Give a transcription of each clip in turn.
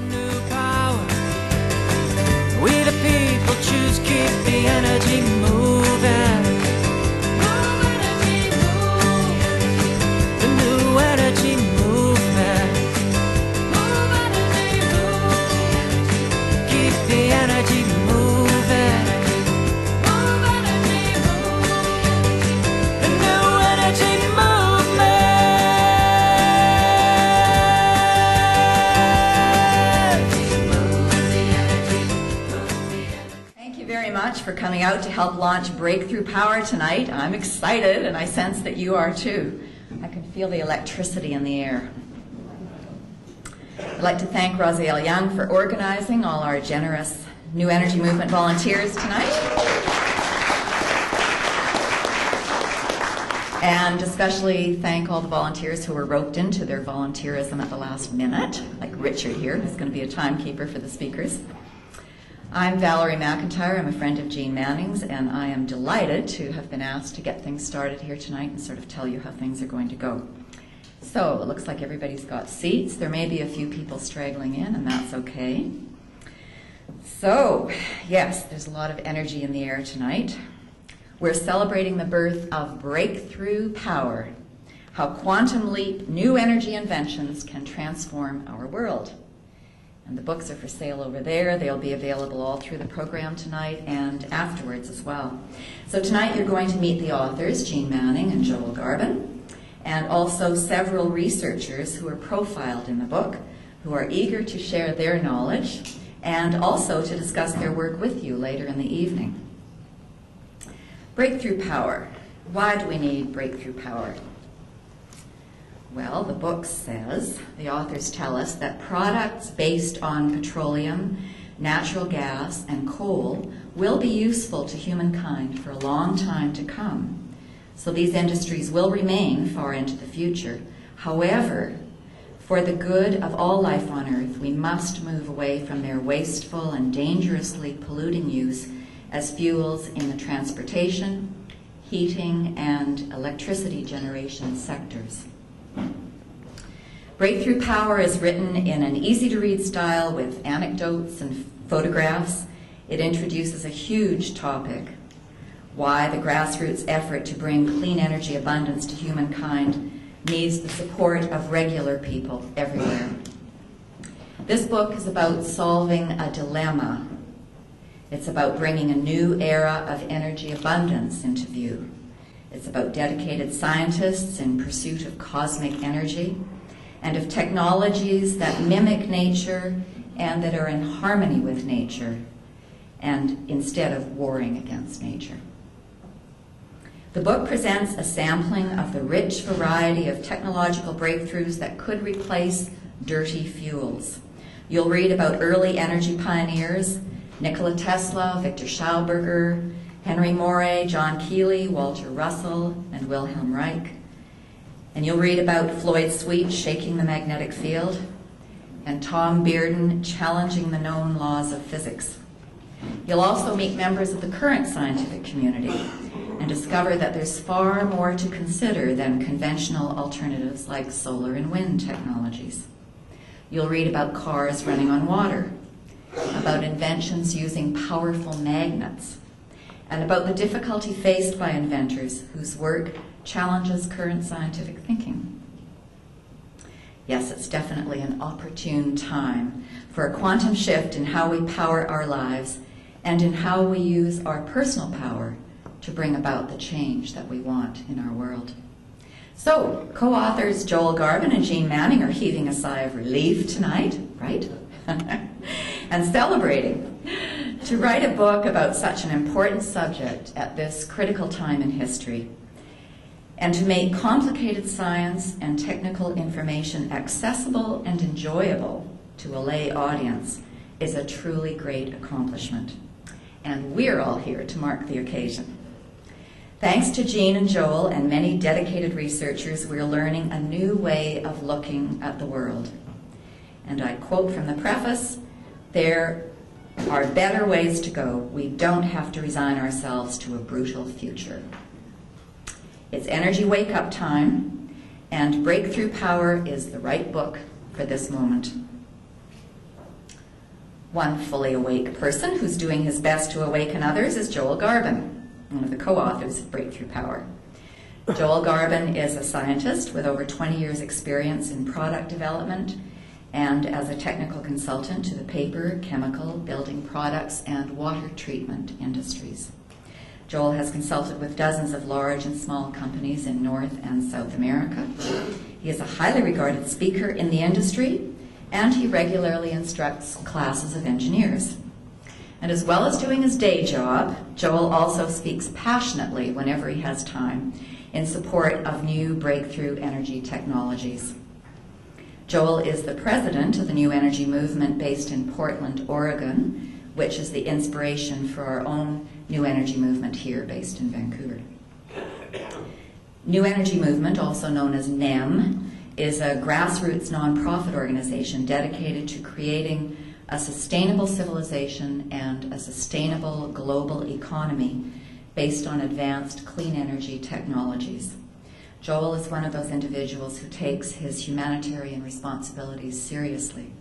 new power. We the people choose, keep the energy moving. Move energy, move. The new energy movement. Move energy, move. Keep the energy moving. Move energy, move. The new energy movement. Thank you very much for coming out to help launch Breakthrough Power tonight. I'm excited, and I sense that you are too. I can feel the electricity in the air. I'd like to thank Rosiel Young for organizing all our generous New Energy Movement volunteers tonight. And especially thank all the volunteers who were roped into their volunteerism at the last minute, like Richard here, who's going to be a timekeeper for the speakers. I'm Valerie McIntyre. I'm a friend of Jeane Manning's, and I am delighted to have been asked to get things started here tonight and sort of tell you how things are going to go. So it looks like everybody's got seats. There may be a few people straggling in, and that's okay. So, yes, there's a lot of energy in the air tonight. We're celebrating the birth of Breakthrough Power, how quantum leap new energy inventions can transform our world. And the books are for sale over there. They'll be available all through the program tonight and afterwards as well. So tonight you're going to meet the authors, Jeane Manning and Joel Garbon, and also several researchers who are profiled in the book, who are eager to share their knowledge and also to discuss their work with you later in the evening. Breakthrough Power. Why do we need breakthrough power? Well, the book says, the authors tell us, that products based on petroleum, natural gas, and coal will be useful to humankind for a long time to come. So these industries will remain far into the future. However, for the good of all life on Earth, we must move away from their wasteful and dangerously polluting use as fuels in the transportation, heating, and electricity generation sectors. Breakthrough Power is written in an easy-to-read style with anecdotes and photographs. It introduces a huge topic, why the grassroots effort to bring clean energy abundance to humankind needs the support of regular people everywhere. This book is about solving a dilemma. It's about bringing a new era of energy abundance into view. It's about dedicated scientists in pursuit of cosmic energy and of technologies that mimic nature and that are in harmony with nature, and instead of warring against nature. The book presents a sampling of the rich variety of technological breakthroughs that could replace dirty fuels. You'll read about early energy pioneers, Nikola Tesla, Viktor Schauberger, Henry Moray, John Keeley, Walter Russell, and Wilhelm Reich. And you'll read about Floyd Sweet shaking the magnetic field, and Tom Bearden challenging the known laws of physics. You'll also meet members of the current scientific community and discover that there's far more to consider than conventional alternatives like solar and wind technologies. You'll read about cars running on water, about inventions using powerful magnets, and about the difficulty faced by inventors whose work challenges current scientific thinking. Yes, it's definitely an opportune time for a quantum shift in how we power our lives and in how we use our personal power to bring about the change that we want in our world. So, co-authors Joel Garbon and Jeane Manning are heaving a sigh of relief tonight, right? And celebrating. To write a book about such an important subject at this critical time in history, and to make complicated science and technical information accessible and enjoyable to a lay audience is a truly great accomplishment. And we're all here to mark the occasion. Thanks to Jeane and Joel and many dedicated researchers, we're learning a new way of looking at the world. And I quote from the preface, "There are better ways to go. We don't have to resign ourselves to a brutal future." It's energy wake-up time, and Breakthrough Power is the right book for this moment. One fully awake person who's doing his best to awaken others is Joel Garbon, one of the co-authors of Breakthrough Power. Joel Garbon is a scientist with over 20 years' experience in product development and as a technical consultant to the paper, chemical, building products, and water treatment industries. Joel has consulted with dozens of large and small companies in North and South America. He is a highly regarded speaker in the industry, and he regularly instructs classes of engineers. And as well as doing his day job, Joel also speaks passionately whenever he has time in support of new breakthrough energy technologies. Joel is the president of the New Energy Movement based in Portland, Oregon, which is the inspiration for our own New Energy Movement here based in Vancouver. New Energy Movement, also known as NEM, is a grassroots nonprofit organization dedicated to creating a sustainable civilization and a sustainable global economy based on advanced clean energy technologies. Joel is one of those individuals who takes his humanitarian responsibilities seriously,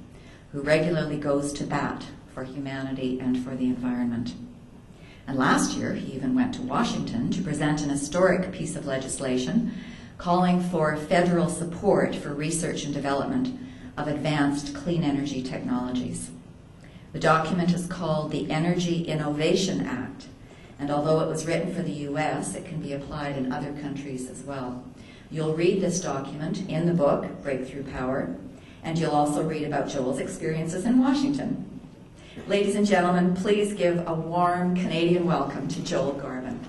who regularly goes to bat for humanity and for the environment. And last year, he even went to Washington to present an historic piece of legislation calling for federal support for research and development of advanced clean energy technologies. The document is called the Energy Innovation Act, and although it was written for the US, it can be applied in other countries as well. You'll read this document in the book, Breakthrough Power, and you'll also read about Joel's experiences in Washington. Ladies and gentlemen, please give a warm Canadian welcome to Joel Garbon.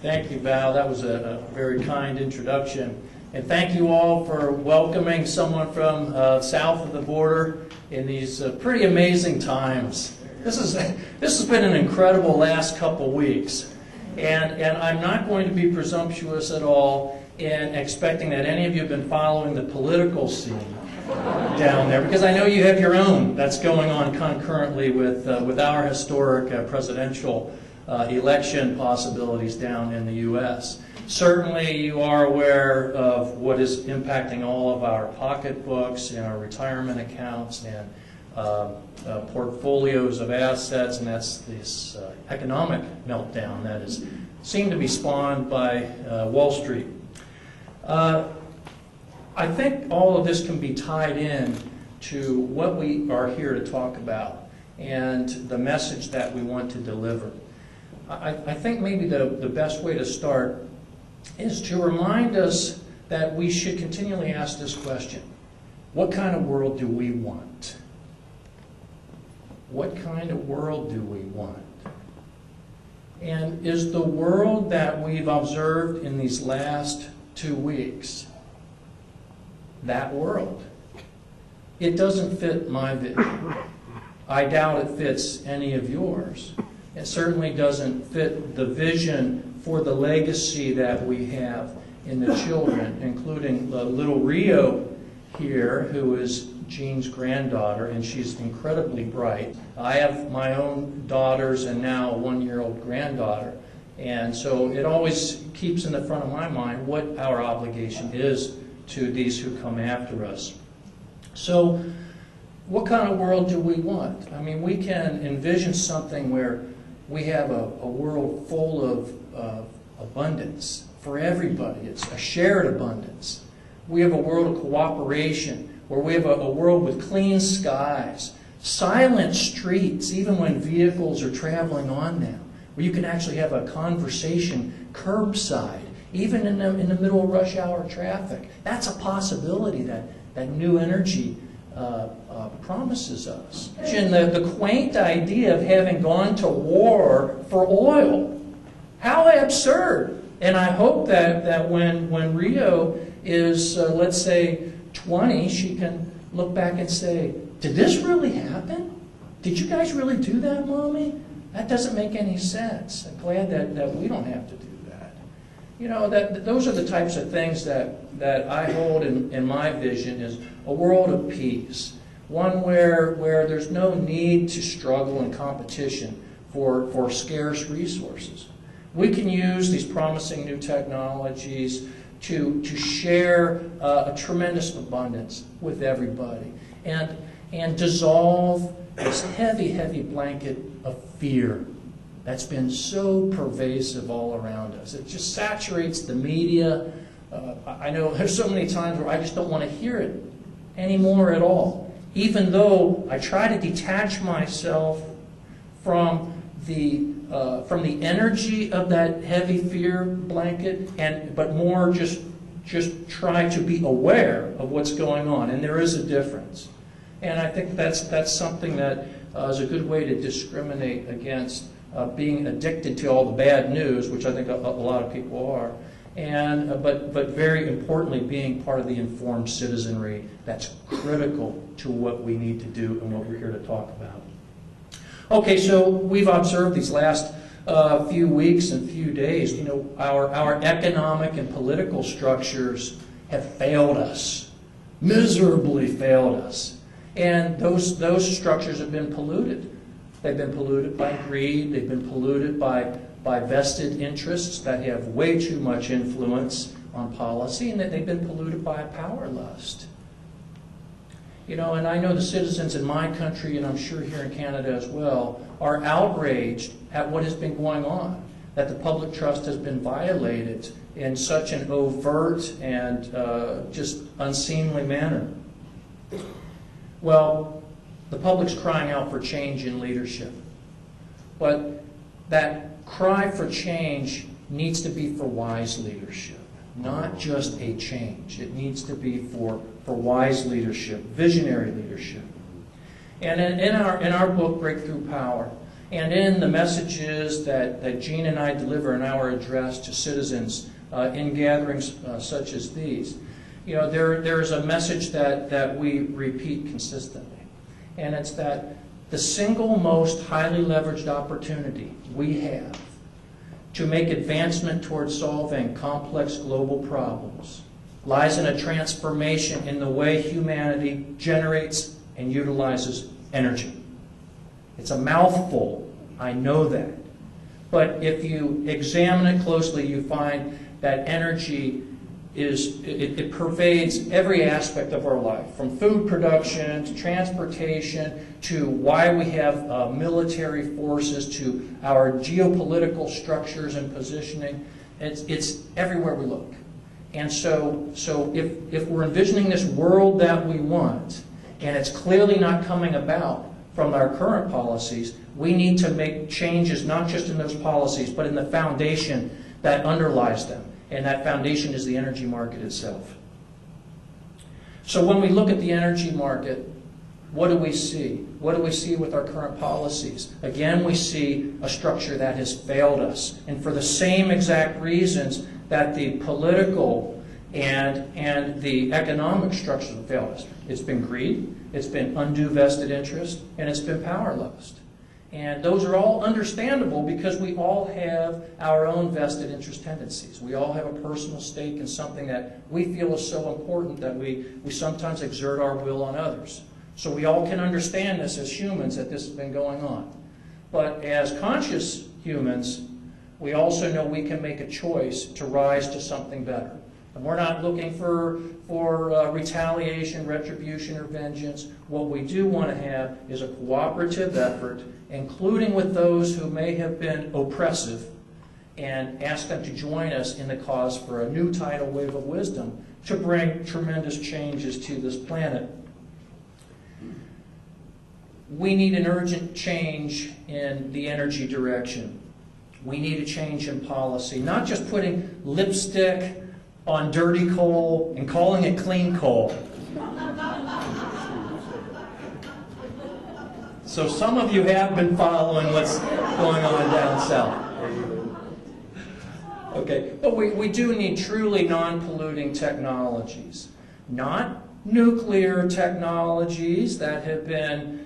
Thank you, Val. That was a very kind introduction. And thank you all for welcoming someone from south of the border in these pretty amazing times. This has been an incredible last couple weeks. And I'm not going to be presumptuous at all in expecting that any of you have been following the political scene down there, because I know you have your own that's going on concurrently with our historic presidential election possibilities down in the U.S. Certainly you are aware of what is impacting all of our pocketbooks and our retirement accounts and portfolios of assets, and that's this economic meltdown that is seemed to be spawned by Wall Street. I think all of this can be tied in to what we are here to talk about and the message that we want to deliver. I think maybe the best way to start is to remind us that we should continually ask this question: what kind of world do we want? What kind of world do we want? And is the world that we've observed in these last 2 weeks that world? It doesn't fit my vision. I doubt it fits any of yours. It certainly doesn't fit the vision for the legacy that we have in the children, including little Rio here, who is Jeane's granddaughter, and she's incredibly bright. I have my own daughters and now a 1-year-old granddaughter, and so it always keeps in the front of my mind what our obligation is to these who come after us. So what kind of world do we want? I mean, we can envision something where we have a world full of abundance for everybody. It's a shared abundance. We have a world of cooperation, where we have a world with clean skies, silent streets, even when vehicles are traveling on them, where you can actually have a conversation curbside, even in the middle of rush hour traffic. That's a possibility that new energy promises us. And the quaint idea of having gone to war for oil. How absurd. And I hope that when Rio is, let's say, 20, she can look back and say, did this really happen? Did you guys really do that, Mommy? That doesn't make any sense. I'm glad that we don't have to do that. You know, those are the types of things that I hold in my vision is a world of peace. One where there's no need to struggle in competition for scarce resources. We can use these promising new technologies to share a tremendous abundance with everybody and dissolve this heavy, heavy blanket of fear that's been so pervasive all around us. It just saturates the media. I know there's so many times where I just don't want to hear it anymore at all, even though I try to detach myself from the energy of that heavy fear blanket, but more just try to be aware of what's going on, and there is a difference. And I think that's something that is a good way to discriminate against being addicted to all the bad news, which I think a lot of people are, and but very importantly, being part of the informed citizenry that's critical to what we need to do and what we're here to talk about. Okay, so we've observed these last few weeks and few days, you know, our economic and political structures have failed us, miserably failed us. And those structures have been polluted. They've been polluted by greed. They've been polluted by vested interests that have way too much influence on policy, and that they've been polluted by power lust. You know, and I know the citizens in my country, and I'm sure here in Canada as well, are outraged at what has been going on, that the public trust has been violated in such an overt and just unseemly manner. Well, the public's crying out for change in leadership. But that cry for change needs to be for wise leadership, not just a change. It needs to be for wise leadership, visionary leadership. And in our book, Breakthrough Power, and in the messages that Jeane and I deliver in our address to citizens in gatherings such as these, you know, there is a message that we repeat consistently. And it's that the single most highly leveraged opportunity we have to make advancement towards solving complex global problems lies in a transformation in the way humanity generates and utilizes energy. It's a mouthful, I know that. But if you examine it closely, you find that energy it pervades every aspect of our life, from food production to transportation to why we have military forces to our geopolitical structures and positioning. It's everywhere we look. And so if we're envisioning this world that we want, and it's clearly not coming about from our current policies, we need to make changes not just in those policies, but in the foundation that underlies them. And that foundation is the energy market itself. So when we look at the energy market, what do we see? What do we see with our current policies? Again, we see a structure that has failed us. And for the same exact reasons that the political and the economic structures have failed us. It's been greed, it's been undue vested interest, and it's been power lust. And those are all understandable because we all have our own vested interest tendencies. We all have a personal stake in something that we feel is so important that we sometimes exert our will on others. So we all can understand this as humans, that this has been going on. But as conscious humans, we also know we can make a choice to rise to something better. And we're not looking for retaliation, retribution, or vengeance. What we do want to have is a cooperative effort, including with those who may have been oppressive, and ask them to join us in the cause for a new tidal wave of wisdom to bring tremendous changes to this planet. We need an urgent change in the energy direction. We need a change in policy, not just putting lipstick on dirty coal and calling it clean coal. So some of you have been following what's going on down south. Okay, but we do need truly non-polluting technologies, not nuclear technologies that have been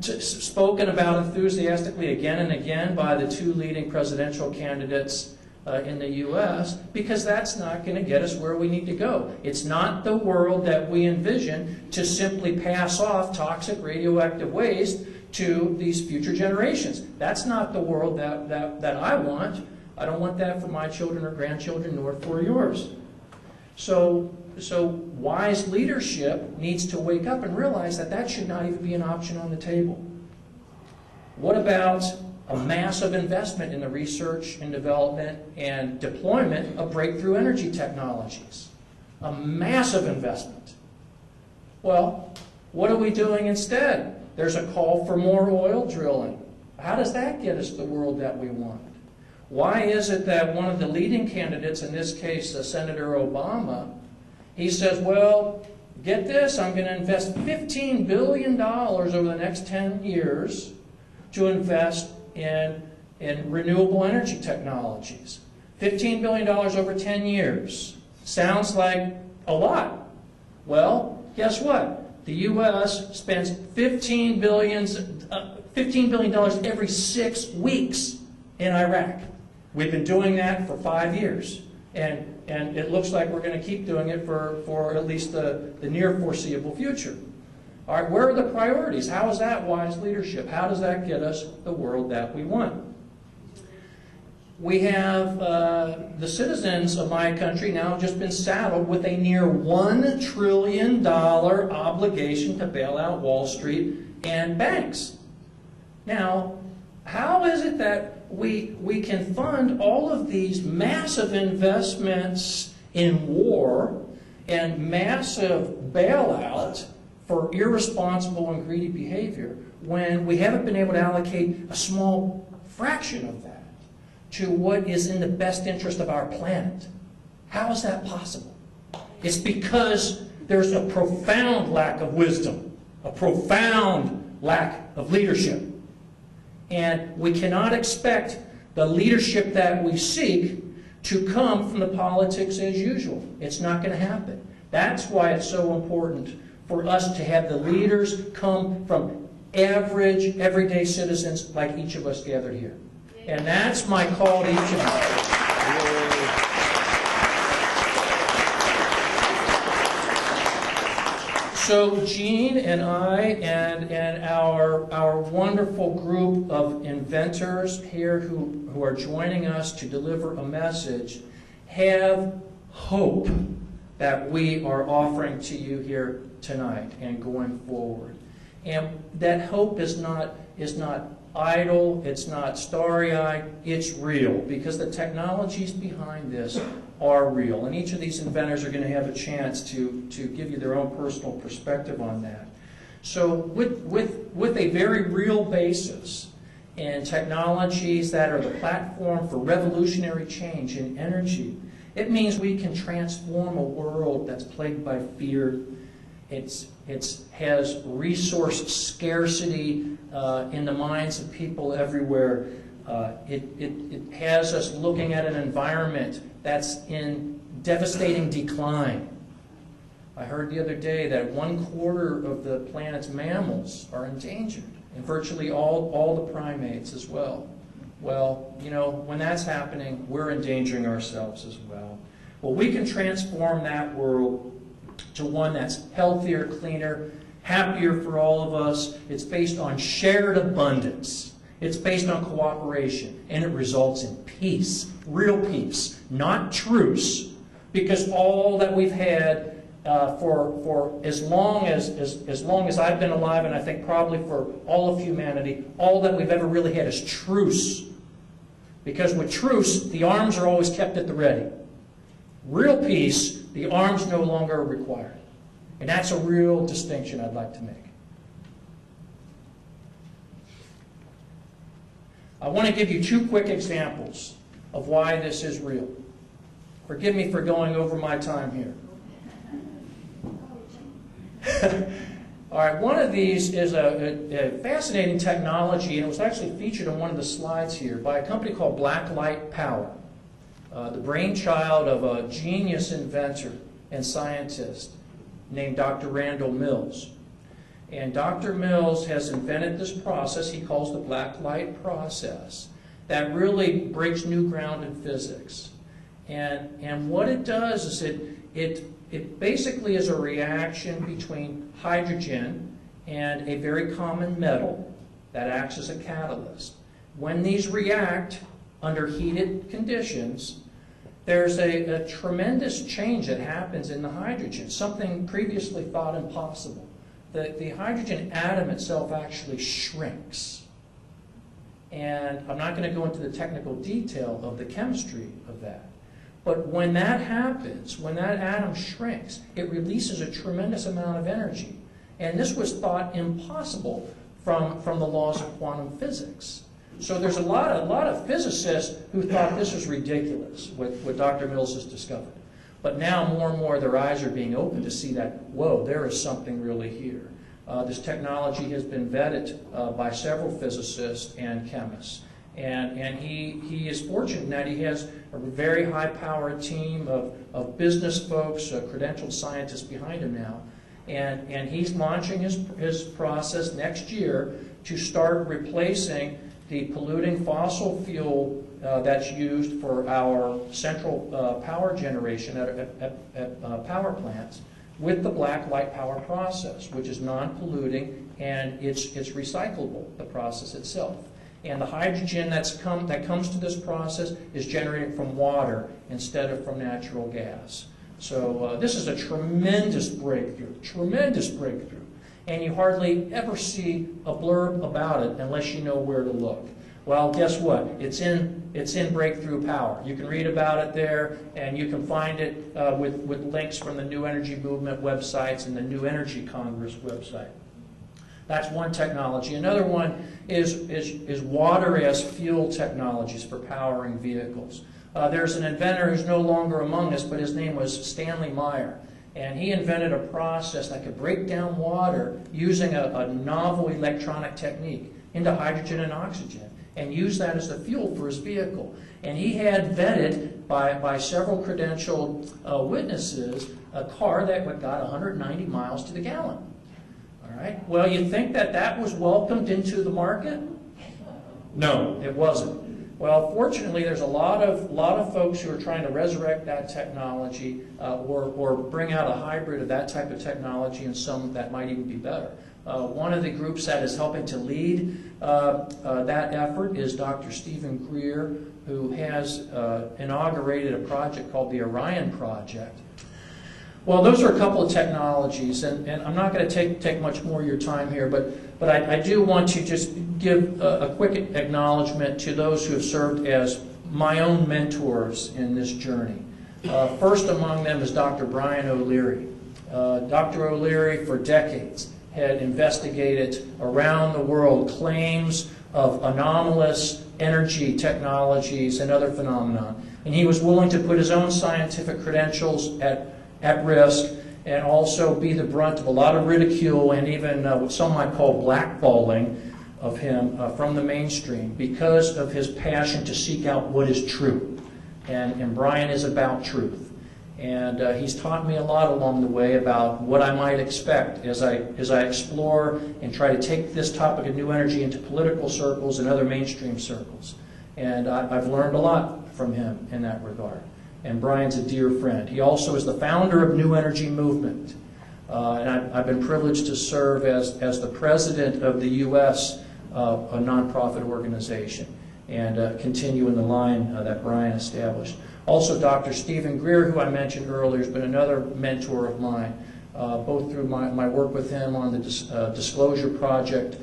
spoken about enthusiastically again and again by the two leading presidential candidates in the U.S., because that's not going to get us where we need to go. It's not the world that we envision to simply pass off toxic radioactive waste to these future generations. That's not the world that I want. I don't want that for my children or grandchildren, nor for yours. So wise leadership needs to wake up and realize that that should not even be an option on the table. What about a massive investment in the research and development and deployment of breakthrough energy technologies? A massive investment. Well, what are we doing instead? There's a call for more oil drilling. How does that get us the world that we want? Why is it that one of the leading candidates, in this case Senator Obama, he says, well, get this, I'm going to invest $15 billion over the next 10 years to invest in renewable energy technologies. $15 billion over 10 years. Sounds like a lot. Well, guess what? The U.S. spends $15 billion every 6 weeks in Iraq. We've been doing that for 5 years. And it looks like we're going to keep doing it for at least the near foreseeable future. All right, where are the priorities? How is that wise leadership? How does that get us the world that we want? We have the citizens of my country now just been saddled with a near $1 trillion obligation to bail out Wall Street and banks. Now, how is it that we can fund all of these massive investments in war and massive bailout for irresponsible and greedy behavior when we haven't been able to allocate a small fraction of that to what is in the best interest of our planet? How is that possible? It's because there's a profound lack of wisdom, a profound lack of leadership. And we cannot expect the leadership that we seek to come from the politics as usual. It's not going to happen. That's why it's so important for us to have the leaders come from average, everyday citizens like each of us gathered here. And that's my call to each of you. So Jeane and I and our wonderful group of inventors here who are joining us to deliver a message have hope that we are offering to you here tonight and going forward. And that hope is not idle, it's not starry-eyed, it's real, because the technologies behind this are real. And each of these inventors are going to have a chance to give you their own personal perspective on that. So with a very real basis in technologies that are the platform for revolutionary change in energy, it means we can transform a world that's plagued by fear. It has resource scarcity in the minds of people everywhere. It has us looking at an environment that's in devastating decline. I heard the other day that 1/4 of the planet's mammals are endangered, and virtually all the primates as well. Well, you know, when that's happening, we're endangering ourselves as well. Well, we can transform that world to one that's healthier, cleaner, happier for all of us. It's based on shared abundance. It's based on cooperation, and it results in peace, real peace, not truce, because all that we've had for as long as I've been alive, and I think probably for all of humanity, all that we've ever really had is truce. Because with truce, the arms are always kept at the ready. Real peace, the arms no longer are required. And that's a real distinction I'd like to make. I want to give you 2 quick examples of why this is real. Forgive me for going over my time here. All right, one of these is a fascinating technology, and it was actually featured on one of the slides here by a company called Blacklight Power, the brainchild of a genius inventor and scientist named Dr. Randall Mills. And Dr. Mills has invented this process he calls the blacklight process that really breaks new ground in physics. And what it does is it basically is a reaction between hydrogen and a very common metal, that acts as a catalyst. When these react under heated conditions, there's a tremendous change that happens in the hydrogen, something previously thought impossible. The hydrogen atom itself actually shrinks. And I'm not going to go into the technical detail of the chemistry of that. But when that happens, when that atom shrinks, it releases a tremendous amount of energy. And this was thought impossible from the laws of quantum physics. So there's a lot of physicists who thought this was ridiculous, what Dr. Mills has discovered. But now more and more their eyes are being opened to see that, whoa, there is something really here. This technology has been vetted by several physicists and chemists. And he is fortunate in that he has a very high-powered team of business folks, credentialed scientists behind him now. And he's launching his process next year to start replacing the polluting fossil fuel that's used for our central power generation at power plants with the black light power process, which is non-polluting and it's recyclable, the process itself. And the hydrogen that comes to this process is generated from water instead of from natural gas. So this is a tremendous breakthrough, and you hardly ever see a blurb about it unless you know where to look. Well, guess what? It's in Breakthrough Power. You can read about it there, and you can find it with links from the New Energy Movement websites and the New Energy Congress website. That's one technology. Another one is water as fuel technologies for powering vehicles. There's an inventor who's no longer among us, but his name was Stanley Meyer. And he invented a process that could break down water using a novel electronic technique into hydrogen and oxygen and use that as the fuel for his vehicle. And he had vetted by several credentialed witnesses a car that got 190 miles to the gallon. All right. Well, you think that was welcomed into the market? No, it wasn't. Well, fortunately, there's a lot of folks who are trying to resurrect that technology or bring out a hybrid of that type of technology and some that might even be better. One of the groups that is helping to lead that effort is Dr. Stephen Greer, who has inaugurated a project called the Haramein Project. Well, those are a couple of technologies, and I'm not going to take much more of your time here, but I do want to just give a quick acknowledgement to those who have served as my own mentors in this journey. First among them is Dr. Brian O'Leary. Dr. O'Leary, for decades, had investigated around the world claims of anomalous energy technologies and other phenomena, and he was willing to put his own scientific credentials at risk and also be the brunt of a lot of ridicule and even what some might call blackballing of him from the mainstream because of his passion to seek out what is true. And Brian is about truth. And he's taught me a lot along the way about what I might expect as I explore and try to take this topic of new energy into political circles and other mainstream circles. And I've learned a lot from him in that regard. And Brian's a dear friend. He also is the founder of New Energy Movement. And I've been privileged to serve as the president of the U.S. A nonprofit organization and continue in the line that Brian established. Also, Dr. Stephen Greer, who I mentioned earlier, has been another mentor of mine, both through my work with him on the Disclosure Project,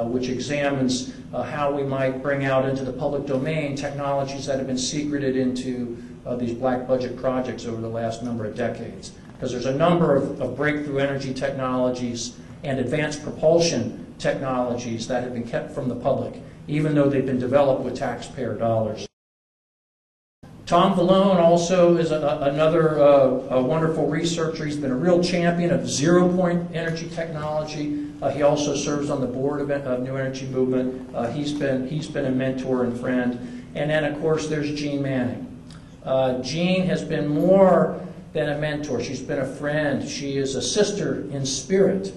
which examines how we might bring out into the public domain technologies that have been secreted into these black budget projects over the last number of decades. Because there's a number of breakthrough energy technologies and advanced propulsion technologies that have been kept from the public, even though they've been developed with taxpayer dollars. Tom Vallone also is another wonderful researcher. He's been a real champion of zero-point energy technology. He also serves on the board of New Energy Movement. He's been a mentor and friend. And then, of course, there's Jeane Manning. Jeane has been more than a mentor. She's been a friend. She is a sister in spirit.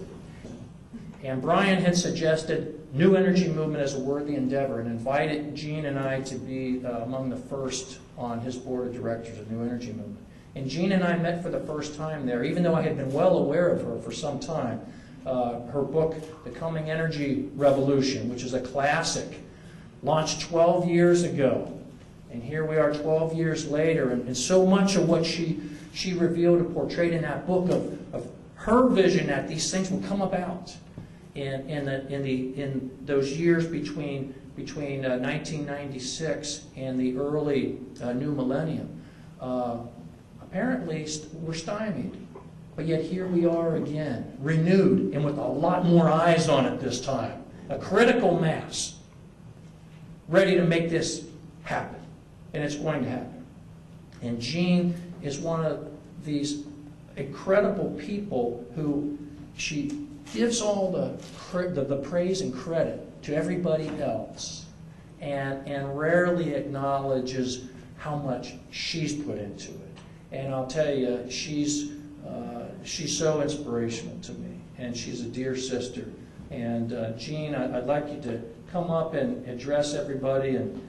And Brian had suggested New Energy Movement as a worthy endeavor and invited Jeane and I to be among the first on his board of directors of New Energy Movement. And Jeane and I met for the first time there, even though I had been well aware of her for some time. her book, The Coming Energy Revolution, which is a classic, launched 12 years ago. And here we are 12 years later, and so much of what she revealed and portrayed in that book of her vision that these things will come about in those years between 1996 and the early new millennium. Apparently, we're stymied. But yet here we are again, renewed and with a lot more eyes on it this time. A critical mass, ready to make this happen. And it's going to happen. And Jeane is one of these incredible people who she gives all the praise and credit to everybody else and rarely acknowledges how much she's put into it. And I'll tell you, she's so inspirational to me, and she's a dear sister. And Jeane, I'd like you to come up and address everybody and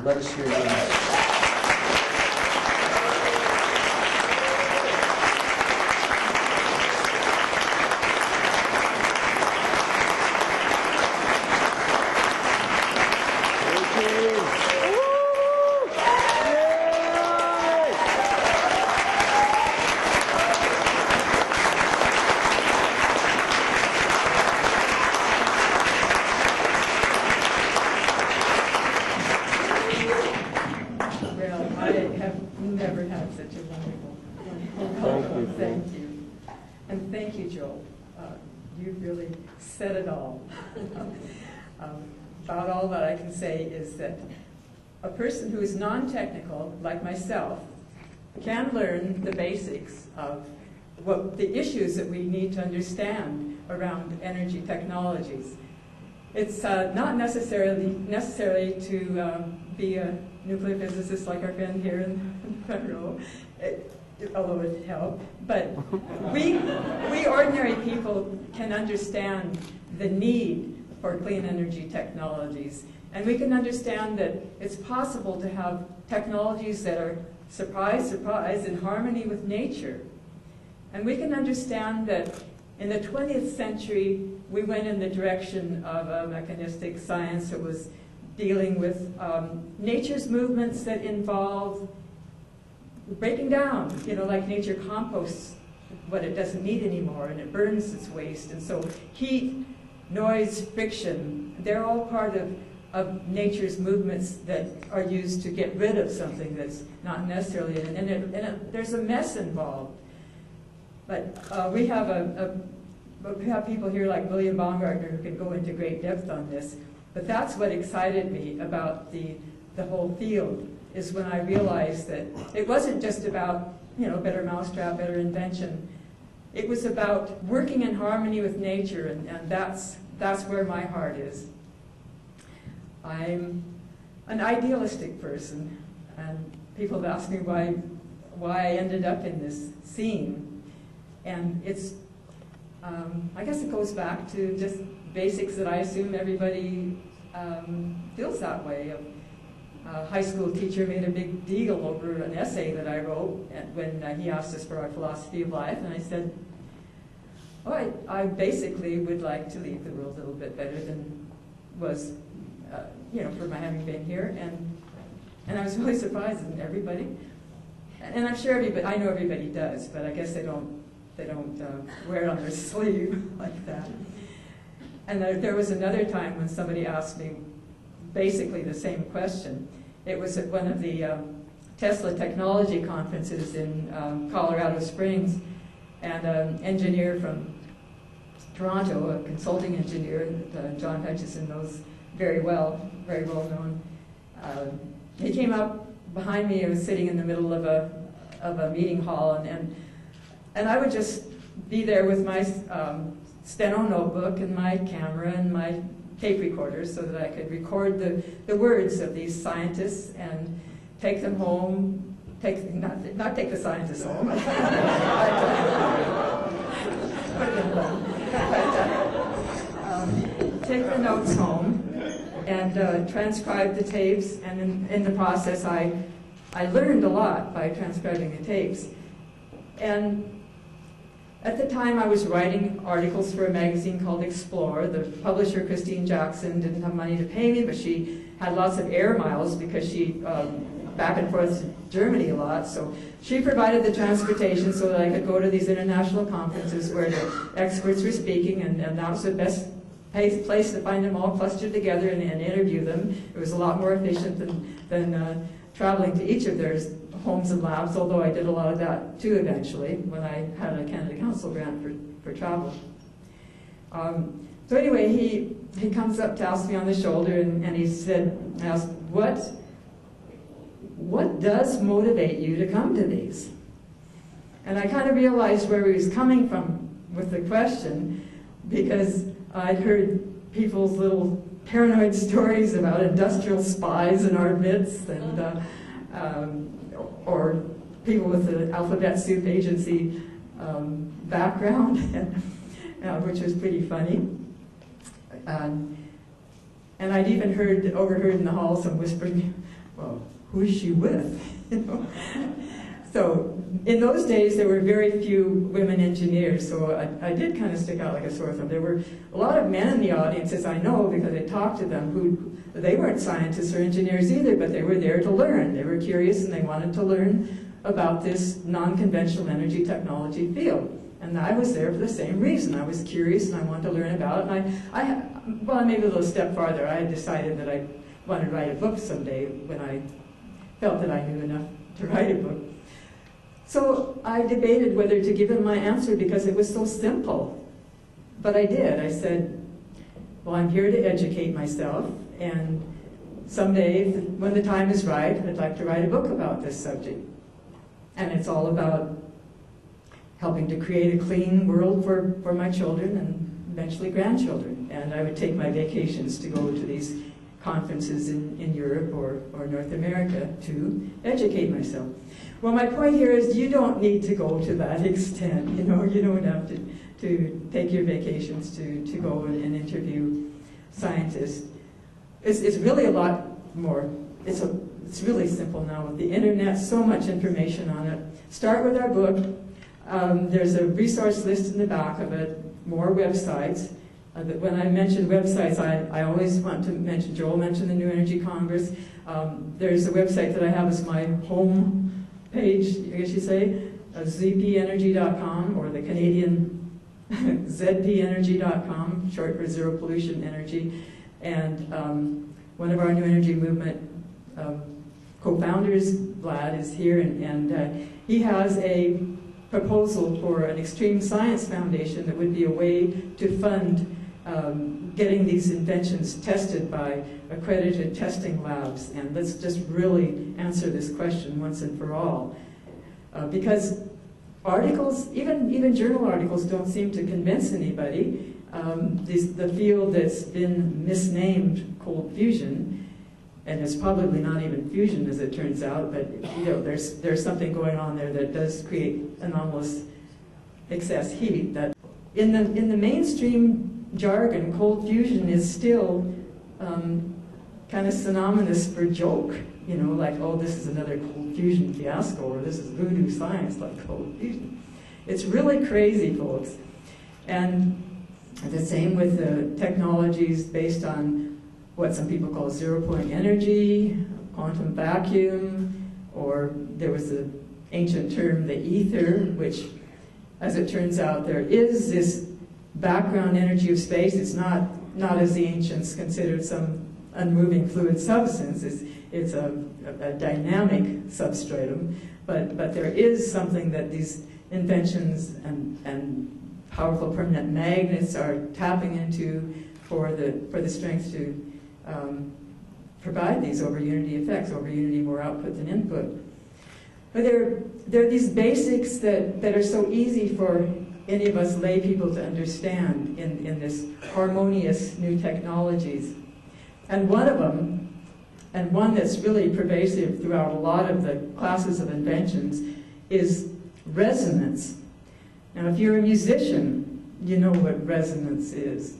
let us hear your message. Said it all. About all that I can say is that a person who is non-technical, like myself, can learn the basics of what the issues that we need to understand around energy technologies. It's not necessarily to be a nuclear physicist like our friend here in the front row, although it would help. But we ordinary people can understand the need for clean energy technologies. And we can understand that it's possible to have technologies that are, surprise, surprise, in harmony with nature. And we can understand that in the 20th century, we went in the direction of a mechanistic science that was dealing with nature's movements that involve breaking down, like nature composts what it doesn't need anymore, and it burns its waste. And so heat, noise, friction, they're all part of nature's movements that are used to get rid of something that's not necessarily, there's a mess involved. But we have people here like William Baumgartner who can go into great depth on this. But that's what excited me about the whole field, is when I realized that it wasn't just about, better mousetrap, better invention. It was about working in harmony with nature, and that's where my heart is. I'm an idealistic person, and people have asked me why I ended up in this scene. And it's, I guess it goes back to just basics that I assume everybody feels that way. A high school teacher made a big deal over an essay that I wrote when he asked us for our philosophy of life, and I said, oh, I basically would like to leave the world a little bit better than was, for my having been here, and I was really surprised at everybody, and I'm sure I know everybody does, but I guess they don't wear it on their sleeve like that. And there was another time when somebody asked me basically the same question. It was at one of the Tesla technology conferences in Colorado Springs, and an engineer from Toronto, a consulting engineer that John Hutchison knows very well known, he came up behind me. I was sitting in the middle of a meeting hall, and I would just be there with my steno notebook and my camera and my tape recorder so that I could record the words of these scientists and take them home, not take the scientists home, take the notes home and transcribe the tapes, and in the process I learned a lot by transcribing the tapes. And At the time, I was writing articles for a magazine called Explore. The publisher, Christine Jackson, didn't have money to pay me, but she had lots of air miles because she back and forth to Germany a lot. So she provided the transportation so that I could go to these international conferences where the experts were speaking, and that was the best place to find them all clustered together and interview them. It was a lot more efficient than traveling to each of their homes and labs, although I did a lot of that too eventually when I had a Canada Council grant for travel. So anyway, he comes up, taps me on the shoulder, and he said, I asked, what does motivate you to come to these? And I kind of realized where he was coming from with the question, because I'd heard people's little paranoid stories about industrial spies in our midst, and or people with the Alphabet Soup Agency background, which was pretty funny. And I'd even overheard in the hall some whispering, well, who is she with? You know? So in those days, there were very few women engineers, so I did kind of stick out like a sore thumb. There were a lot of men in the audience, as I know, because I talked to them, who they weren't scientists or engineers either, but they were there to learn. They were curious and they wanted to learn about this non-conventional energy technology field. And I was there for the same reason. I was curious and I wanted to learn about it. And well, maybe a little step farther, I had decided that I wanted to write a book someday when I felt that I knew enough to write a book. So I debated whether to give him my answer because it was so simple. But I did. I said, well, I'm here to educate myself, and someday, when the time is right, I'd like to write a book about this subject. And it's all about helping to create a clean world for my children and eventually grandchildren. And I would take my vacations to go to these conferences in Europe or North America to educate myself. Well, my point here is you don't need to go to that extent. You know, you don't have to take your vacations to go and interview scientists. It's really a lot more. It's really simple now with the internet, so much information on it. Start with our book. There's a resource list in the back of it, more websites. When I mention websites, I always want to mention, Joel mentioned the New Energy Congress. There's a website that I have as my home page, I guess you say, zpenergy.com, or the Canadian zpenergy.com, short for Zero Pollution Energy. And one of our New Energy Movement co-founders, Vlad, is here, and he has a proposal for an extreme science foundation that would be a way to fund getting these inventions tested by accredited testing labs. And let's just really answer this question once and for all. Because articles, even journal articles, don't seem to convince anybody. The field that's been misnamed cold fusion, and it's probably not even fusion as it turns out, but you know, there's something going on there that does create anomalous excess heat. That in the mainstream jargon, cold fusion is still kind of synonymous for joke. You know, like, oh, this is another cold fusion fiasco, or this is voodoo science like cold fusion. It's really crazy, folks. And the same with the technologies based on what some people call zero-point energy, quantum vacuum, or there was the ancient term, the ether, which, as it turns out, there is this background energy of space. It's not as the ancients considered some unmoving fluid substance. It's a dynamic substratum, but there is something that these inventions and powerful permanent magnets are tapping into for the strength to provide these over unity effects, over unity more output than input. But there are these basics that are so easy for any of us lay people to understand in this harmonious new technologies. And one of them, and one that's really pervasive throughout a lot of the classes of inventions, is resonance. Now, if you're a musician, you know what resonance is.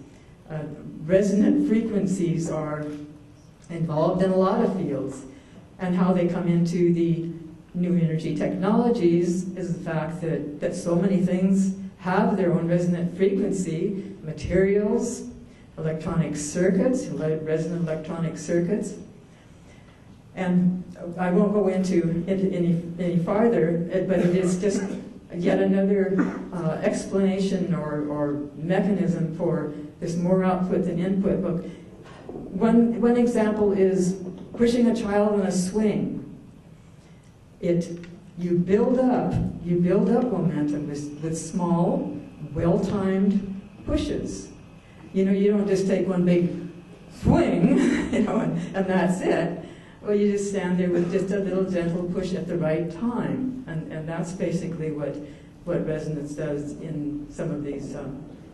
Resonant frequencies are involved in a lot of fields, and how they come into the new energy technologies is the fact that so many things have their own resonant frequency, materials, electronic circuits, resonant electronic circuits. And I won't go into any farther, but it is just yet another explanation or mechanism for there's more output than input. Look, one example is pushing a child on a swing. You build up momentum with small, well-timed pushes. You know, you don't just take one big swing, you know, and that's it. Well, you just stand there with just a little gentle push at the right time, and that's basically what resonance does in some of these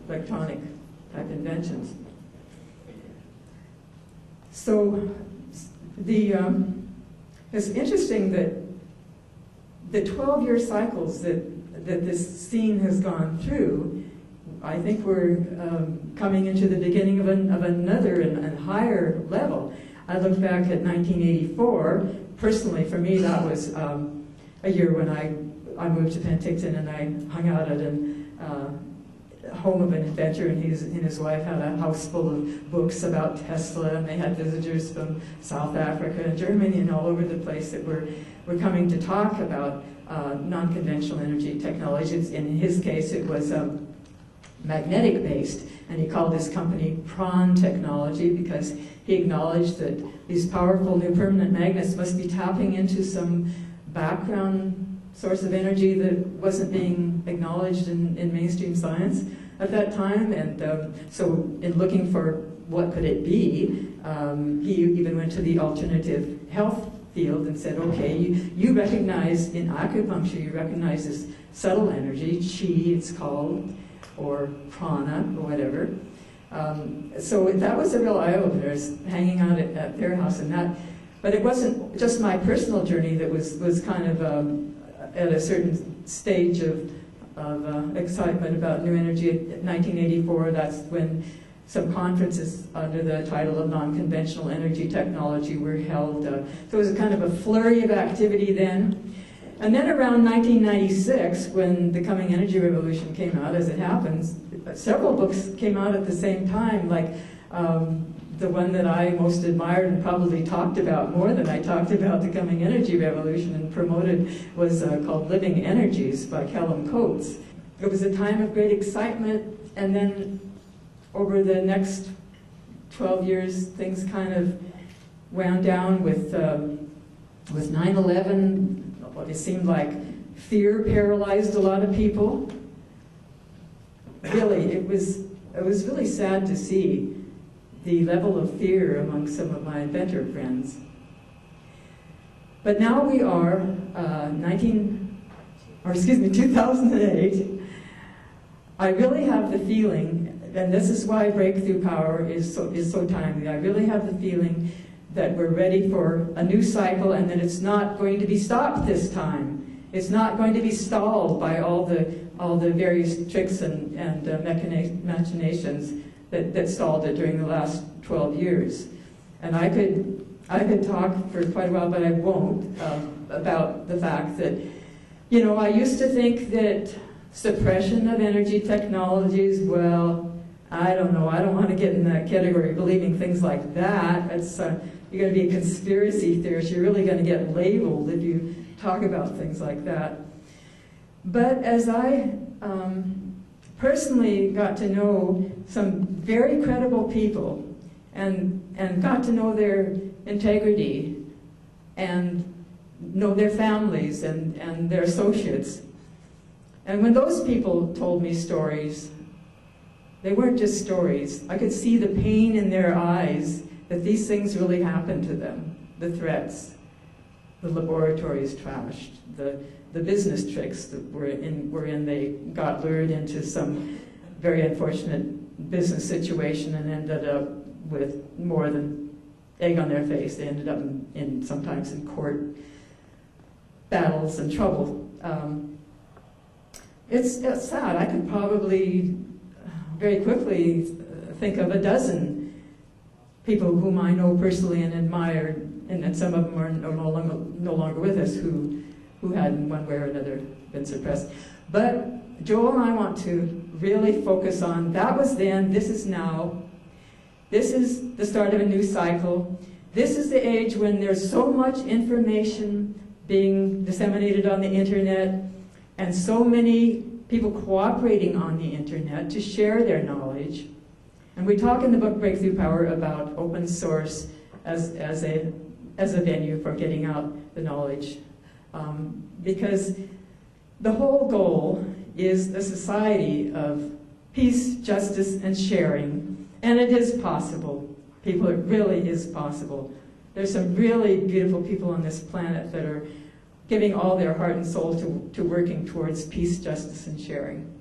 electronic type inventions. So it's interesting that the 12-year cycles that this scene has gone through, I think we're coming into the beginning of another and higher level. I look back at 1984. Personally, for me, that was a year when I moved to Penticton, and I hung out at a home of an inventor, and he and his wife had a house full of books about Tesla, and they had visitors from South Africa and Germany and all over the place that were coming to talk about non-conventional energy technologies. In his case, it was magnetic-based, and he called his company Prawn Technology because he acknowledged that these powerful new permanent magnets must be tapping into some background source of energy that wasn't being acknowledged in mainstream science at that time. And so in looking for what could it be, he even went to the alternative health field and said, okay, you recognize in acupuncture, you recognize this subtle energy, chi it's called, or prana, or whatever. So that was a real eye-opener, hanging out at their house and that. But it wasn't just my personal journey that was kind of at a certain stage of excitement about new energy. In 1984, that's when some conferences under the title of non-conventional energy technology were held. So it was a kind of a flurry of activity then. And then around 1996, when the coming energy revolution came out, as it happens, several books came out at the same time, like the one that I most admired and probably talked about more than I talked about the coming energy revolution and promoted was called Living Energies by Kellum Coates. It was a time of great excitement, and then over the next 12 years, things kind of wound down with 9/11. It seemed like fear paralyzed a lot of people. Really, it was really sad to see the level of fear among some of my inventor friends. But now we are 2008. I really have the feeling, and this is why breakthrough power is so timely. I really have the feeling that we're ready for a new cycle, and that it's not going to be stopped this time. It's not going to be stalled by all the various tricks and machinations that stalled it during the last 12 years. And I could talk for quite a while, but I won't, about the fact that, you know, I used to think that suppression of energy technologies, well, I don't know, I don't want to get in that category, believing things like that. It's you're going to be a conspiracy theorist. You're really going to get labeled if you talk about things like that. But as I personally got to know some very credible people and got to know their integrity and know their families and their associates, and when those people told me stories, they weren't just stories. I could see the pain in their eyes that these things really happened to them. The threats, the laboratories trashed, the business tricks that were in they got lured into some very unfortunate business situation and ended up with more than egg on their face. They ended up sometimes in court battles and trouble. It's sad. I could probably very quickly think of a dozen people whom I know personally and admire, and some of them are no longer with us, who had in one way or another been suppressed. But Joel and I want to really focus on, that was then, this is now. This is the start of a new cycle. This is the age when there's so much information being disseminated on the internet and so many people cooperating on the internet to share their knowledge. And we talk in the book Breakthrough Power about open source as a venue for getting out the knowledge. Because the whole goal is a society of peace, justice, and sharing. And it is possible. People, it really is possible. There's some really beautiful people on this planet that are giving all their heart and soul to working towards peace, justice, and sharing.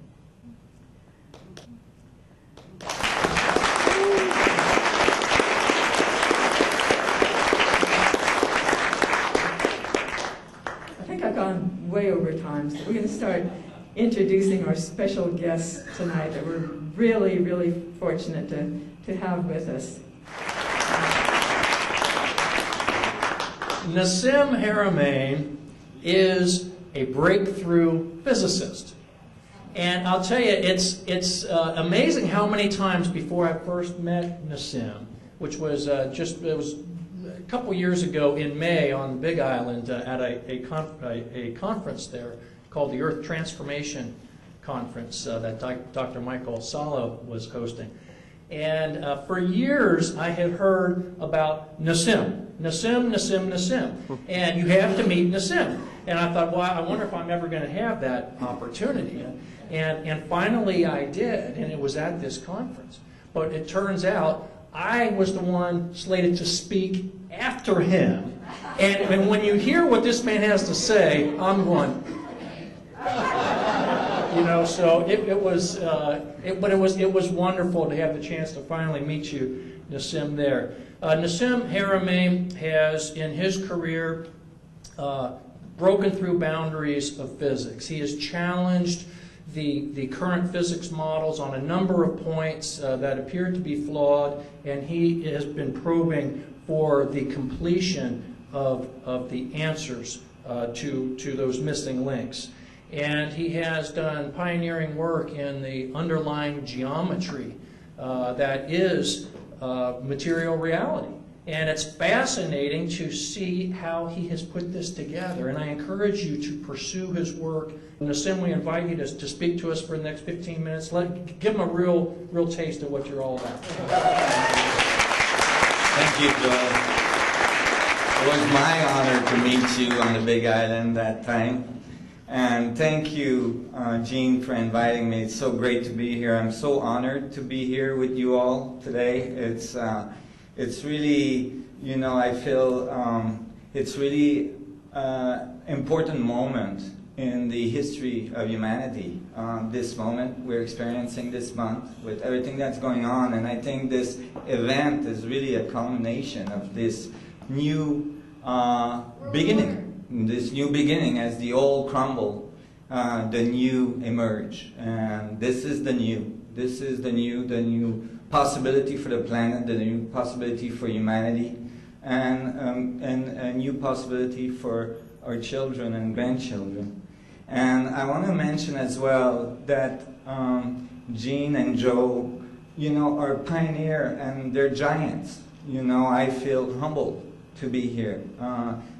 I think I've gone way over time, so we're going to start introducing our special guests tonight that we're really, really fortunate to have with us. Nassim Haramein is a breakthrough physicist. And I'll tell you, it's amazing how many times before I first met Nassim, which was it was a couple years ago in May on Big Island at a conference there called the Earth Transformation Conference that Dr. Michael Salo was hosting. And for years I had heard about Nassim. And you have to meet Nassim. And I thought, well, I wonder if I'm ever going to have that opportunity. And finally I did, and it was at this conference. But it turns out I was the one slated to speak after him. And when you hear what this man has to say, I'm going, you know, so it was wonderful to have the chance to finally meet you, Nassim, there. Nassim Haramein has, in his career, broken through boundaries of physics. He has challenged the current physics models on a number of points that appear to be flawed, and he has been probing for the completion of the answers to those missing links. And he has done pioneering work in the underlying geometry that is material reality. And it's fascinating to see how he has put this together. And I encourage you to pursue his work. Nassim, we invite you to speak to us for the next 15 minutes. Give him a real taste of what you're all about. Thank you, Joel. It was my honor to meet you on the Big Island that time. And thank you, Jeane, for inviting me. It's so great to be here. I'm so honored to be here with you all today. It's really, you know, I feel it's really important moment in the history of humanity. This moment we're experiencing this month with everything that's going on, and I think this event is really a culmination of this new beginning. This new beginning, as the old crumble, the new emerge, and this is the new. This is the new possibility for the planet, the new possibility for humanity, and a new possibility for our children and grandchildren. And I want to mention as well that Jeane and Joe, you know, are pioneer and they're giants. You know, I feel humbled to be here.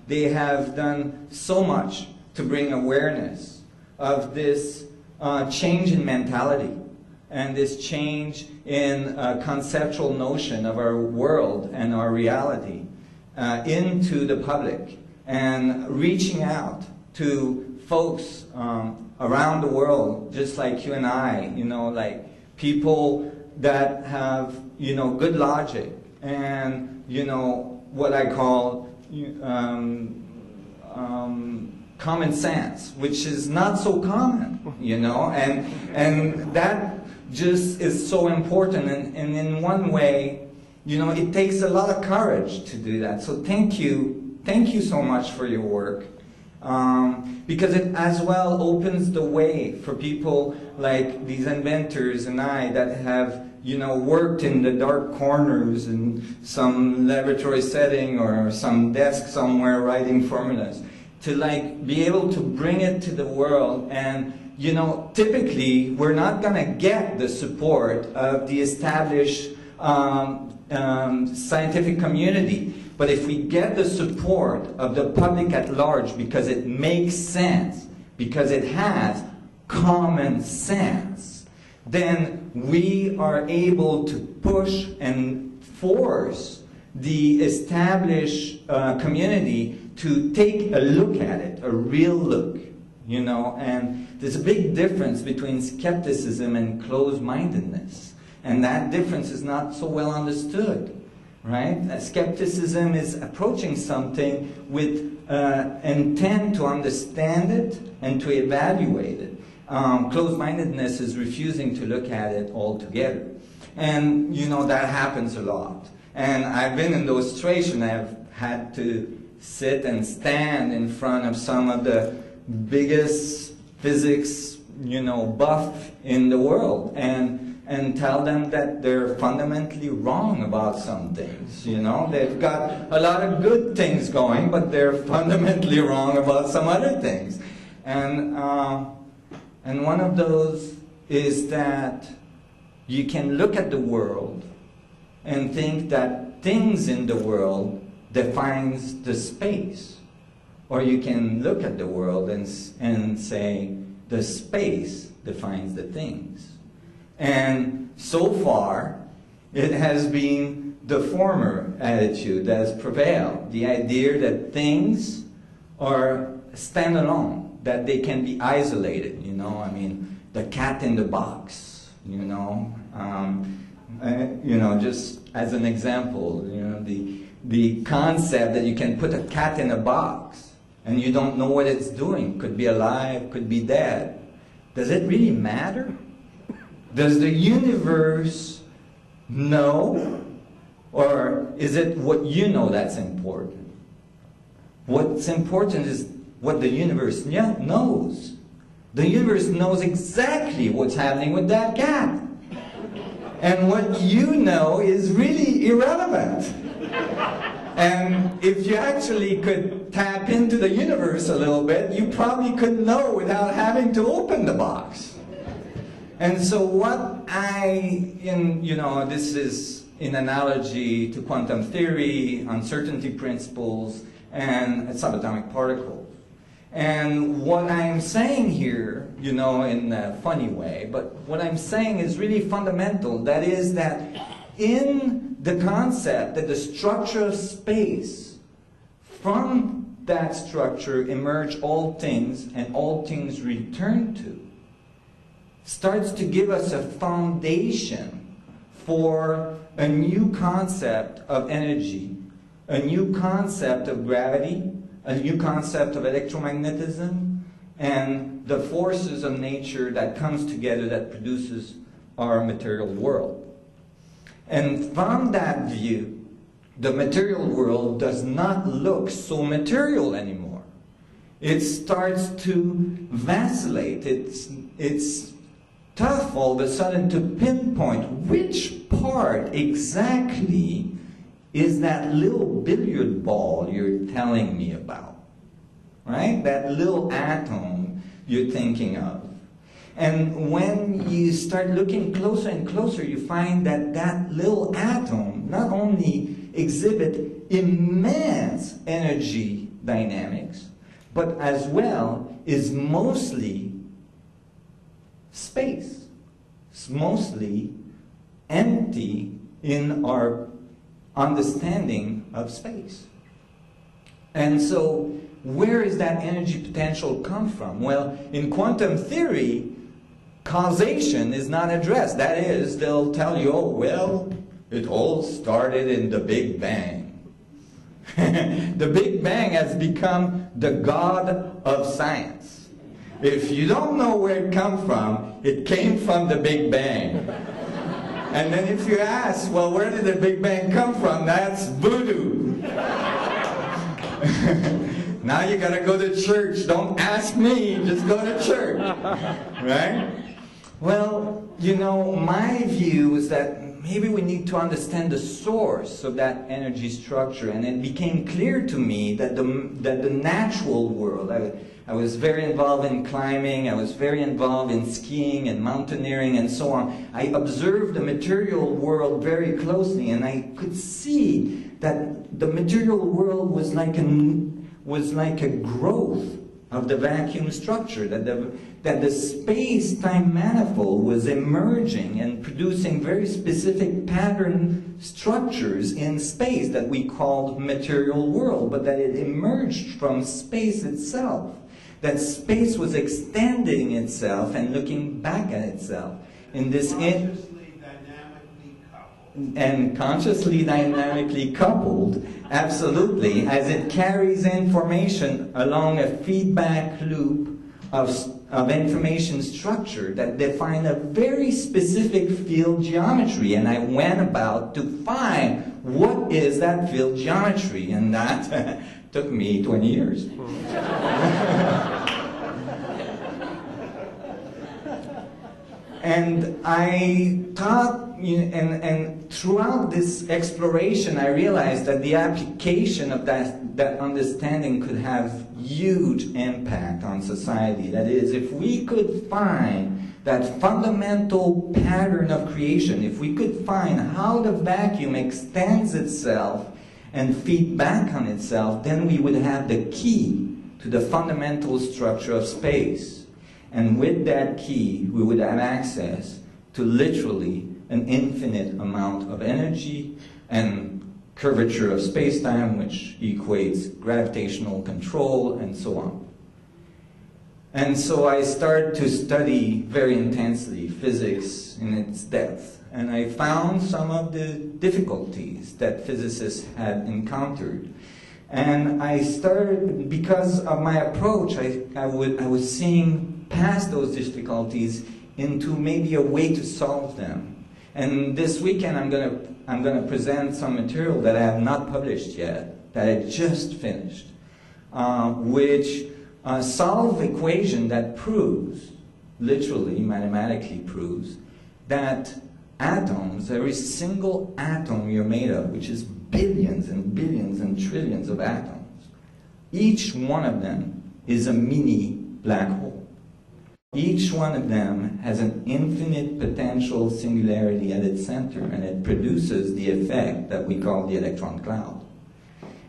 They have done so much to bring awareness of this change in mentality and this change in conceptual notion of our world and our reality into the public, and reaching out to folks around the world, just like you and I, you know, like people that have, you know, good logic and, you know, what I call common sense, which is not so common, you know, and that just is so important, and in one way, you know, it takes a lot of courage to do that. So thank you so much for your work, because it as well opens the way for people like these inventors and I that have, you know, worked in the dark corners in some laboratory setting or some desk somewhere writing formulas, to like be able to bring it to the world and you know, typically we're not going to get the support of the established scientific community. But if we get the support of the public at large because it makes sense, because it has common sense, then we are able to push and force the established community to take a look at it, a real look, you know. And there's a big difference between skepticism and closed-mindedness. And that difference is not so well understood, right? Skepticism is approaching something with intent to understand it and to evaluate it. Closed-mindedness is refusing to look at it altogether. And, you know, that happens a lot. And I've been in those situations. I've had to sit and stand in front of some of the biggest physics, you know, buff in the world and tell them that they're fundamentally wrong about some things, you know. They've got a lot of good things going, but they're fundamentally wrong about some other things. And one of those is that you can look at the world and think that things in the world defines the space. Or you can look at the world and say the space defines the things. And so far, it has been the former attitude that has prevailed. The idea that things are standalone, that they can be isolated, you know. I mean, the cat in the box, you know. Just as an example, you know, the concept that you can put a cat in a box and you don't know what it's doing, could be alive, could be dead. Does it really matter? Does the universe know, or is it what you know that's important? What's important is what the universe knows. The universe knows exactly what's happening with that cat. And what you know is really irrelevant. And if you actually could tap into the universe a little bit, you probably could know without having to open the box. And so what this is in analogy to quantum theory, uncertainty principles, and subatomic particles. And what I'm saying here, you know, in a funny way, but what I'm saying is really fundamental. That is that in the concept that the structure of space, from that structure emerge all things, and all things return to, starts to give us a foundation for a new concept of energy, a new concept of gravity, a new concept of electromagnetism, and the forces of nature that comes together that produces our material world. And from that view, the material world does not look so material anymore. It starts to vacillate. It's tough all of a sudden to pinpoint which part exactly is that little billiard ball you're telling me about, right? That little atom you're thinking of. And when you start looking closer and closer, you find that that little atom not only exhibit immense energy dynamics, but as well is mostly space. It's mostly empty in our understanding of space. And so where is that energy potential come from? Well, in quantum theory, causation is not addressed. That is, they'll tell you, oh, well, it all started in the Big Bang. The Big Bang has become the god of science. If you don't know where it comes from, it came from the Big Bang. And then if you ask, well, where did the Big Bang come from? That's voodoo. Now you gotta go to church. Don't ask me, just go to church. Right? Well, you know, my view is that maybe we need to understand the source of that energy structure. And it became clear to me that the natural world, I was very involved in climbing, I was very involved in skiing and mountaineering and so on. I observed the material world very closely, and I could see that the material world was like a growth of the vacuum structure, that the space-time manifold was emerging and producing very specific pattern structures in space that we called material world, but that it emerged from space itself. That space was extending itself and looking back at itself in this consciously dynamically coupled, absolutely, as it carries information along a feedback loop of information structure that define a very specific field geometry. And I went about to find what is that field geometry, and that took me 20 years. And I thought, and throughout this exploration, I realized that the application of that understanding could have huge impact on society. That is, if we could find that fundamental pattern of creation, if we could find how the vacuum extends itself and feed back on itself, then we would have the key to the fundamental structure of space. And with that key, we would have access to literally an infinite amount of energy and curvature of space-time, which equates gravitational control and so on. And so I started to study very intensely physics in its depth. And I found some of the difficulties that physicists had encountered. And I started, because of my approach, I was seeing past those difficulties into maybe a way to solve them. And this weekend I'm gonna present some material that I have not published yet, that I just finished, which solve equation that proves, literally mathematically proves, that atoms, every single atom you're made of, which is billions and billions and trillions of atoms, each one of them is a mini black hole. Each one of them has an infinite potential singularity at its center, and it produces the effect that we call the electron cloud.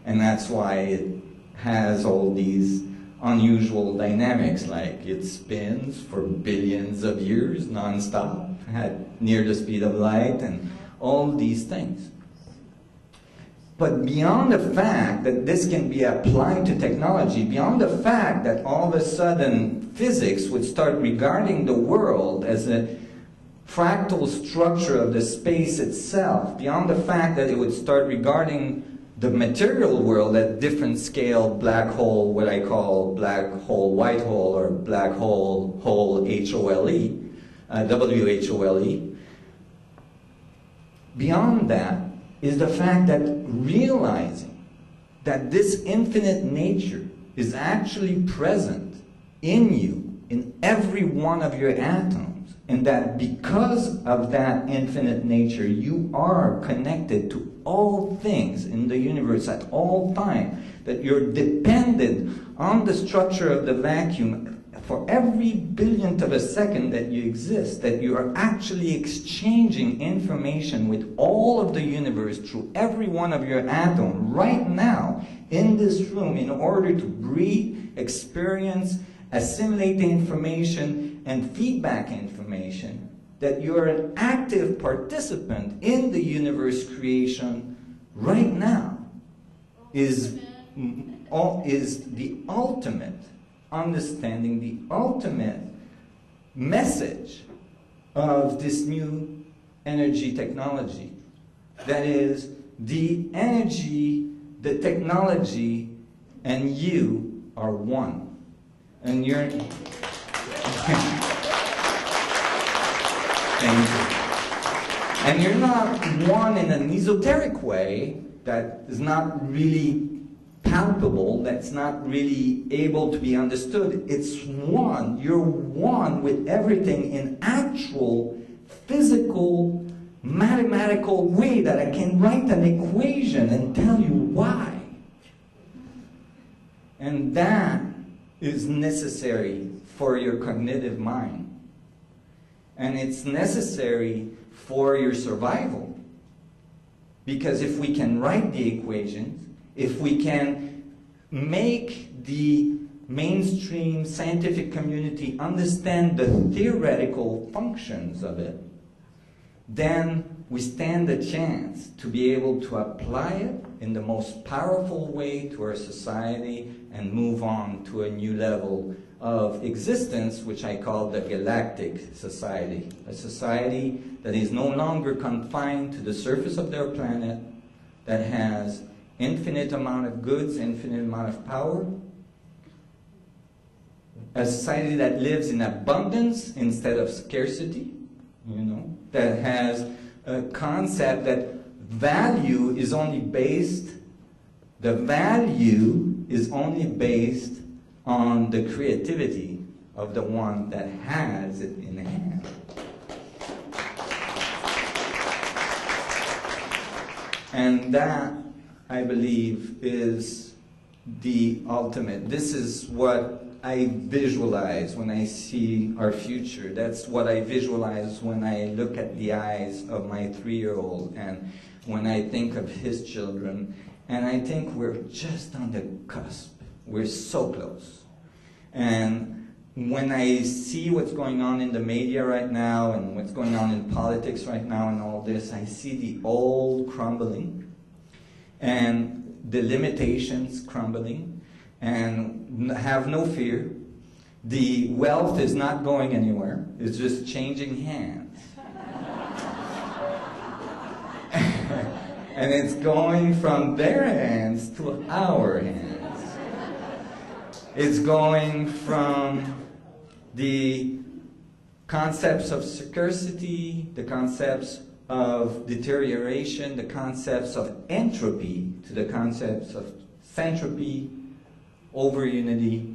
And that's why it has all these unusual dynamics, like it spins for billions of years non-stop at near the speed of light and all these things. But beyond the fact that this can be applied to technology, beyond the fact that all of a sudden physics would start regarding the world as a fractal structure of the space itself, beyond the fact that it would start regarding the material world at different scale, black hole, what I call black hole white hole, or black hole H-O-L-E, W-H-O-L-E. Beyond that is the fact that realizing that this infinite nature is actually present in you, in every one of your atoms, and that because of that infinite nature, you are connected to all things in the universe at all time, that you're dependent on the structure of the vacuum for every billionth of a second that you exist, that you are actually exchanging information with all of the universe through every one of your atoms right now in this room in order to breathe, experience, assimilate the information, and feedback information, that you are an active participant in the universe creation right now, is the ultimate understanding, the ultimate message of this new energy technology. That is, the energy, the technology, and you are one. And you're... Thank you. And you're not one in an esoteric way that is not really palpable, that's not really able to be understood. It's one. You're one with everything in actual physical mathematical way that I can write an equation and tell you why. And that is necessary for your cognitive mind. And it's necessary for your survival. Because if we can write the equations, if we can make the mainstream scientific community understand the theoretical functions of it, then we stand a chance to be able to apply it in the most powerful way to our society and move on to a new level of existence, which I call the galactic society. A society that is no longer confined to the surface of their planet, that has infinite amount of goods, infinite amount of power. A society that lives in abundance instead of scarcity, that has a concept that value is only based on the creativity of the one that has it in hand. And that, I believe, is the ultimate. This is what I visualize when I see our future. That's what I visualize when I look at the eyes of my 3-year-old and when I think of his children. And I think we're just on the cusp. We're so close. And when I see what's going on in the media right now and what's going on in politics right now and all this, I see the old crumbling and the limitations crumbling. And have no fear. The wealth is not going anywhere. It's just changing hands. And it's going from their hands to our hands. It's going from the concepts of scarcity, the concepts of deterioration, the concepts of entropy, to the concepts of centropy, over unity,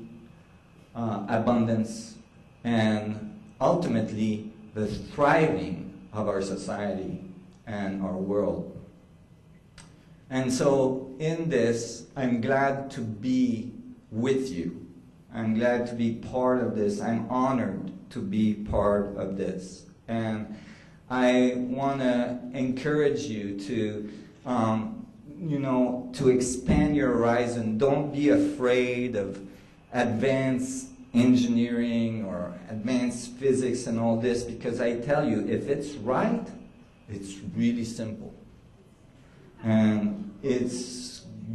abundance, and ultimately the thriving of our society and our world. And so in this, I'm glad to be with you. I'm glad to be part of this. I'm honored to be part of this. And I want to encourage you to to expand your horizon. Don't be afraid of advanced engineering or advanced physics and all this, because I tell you, if it's right, it's really simple. And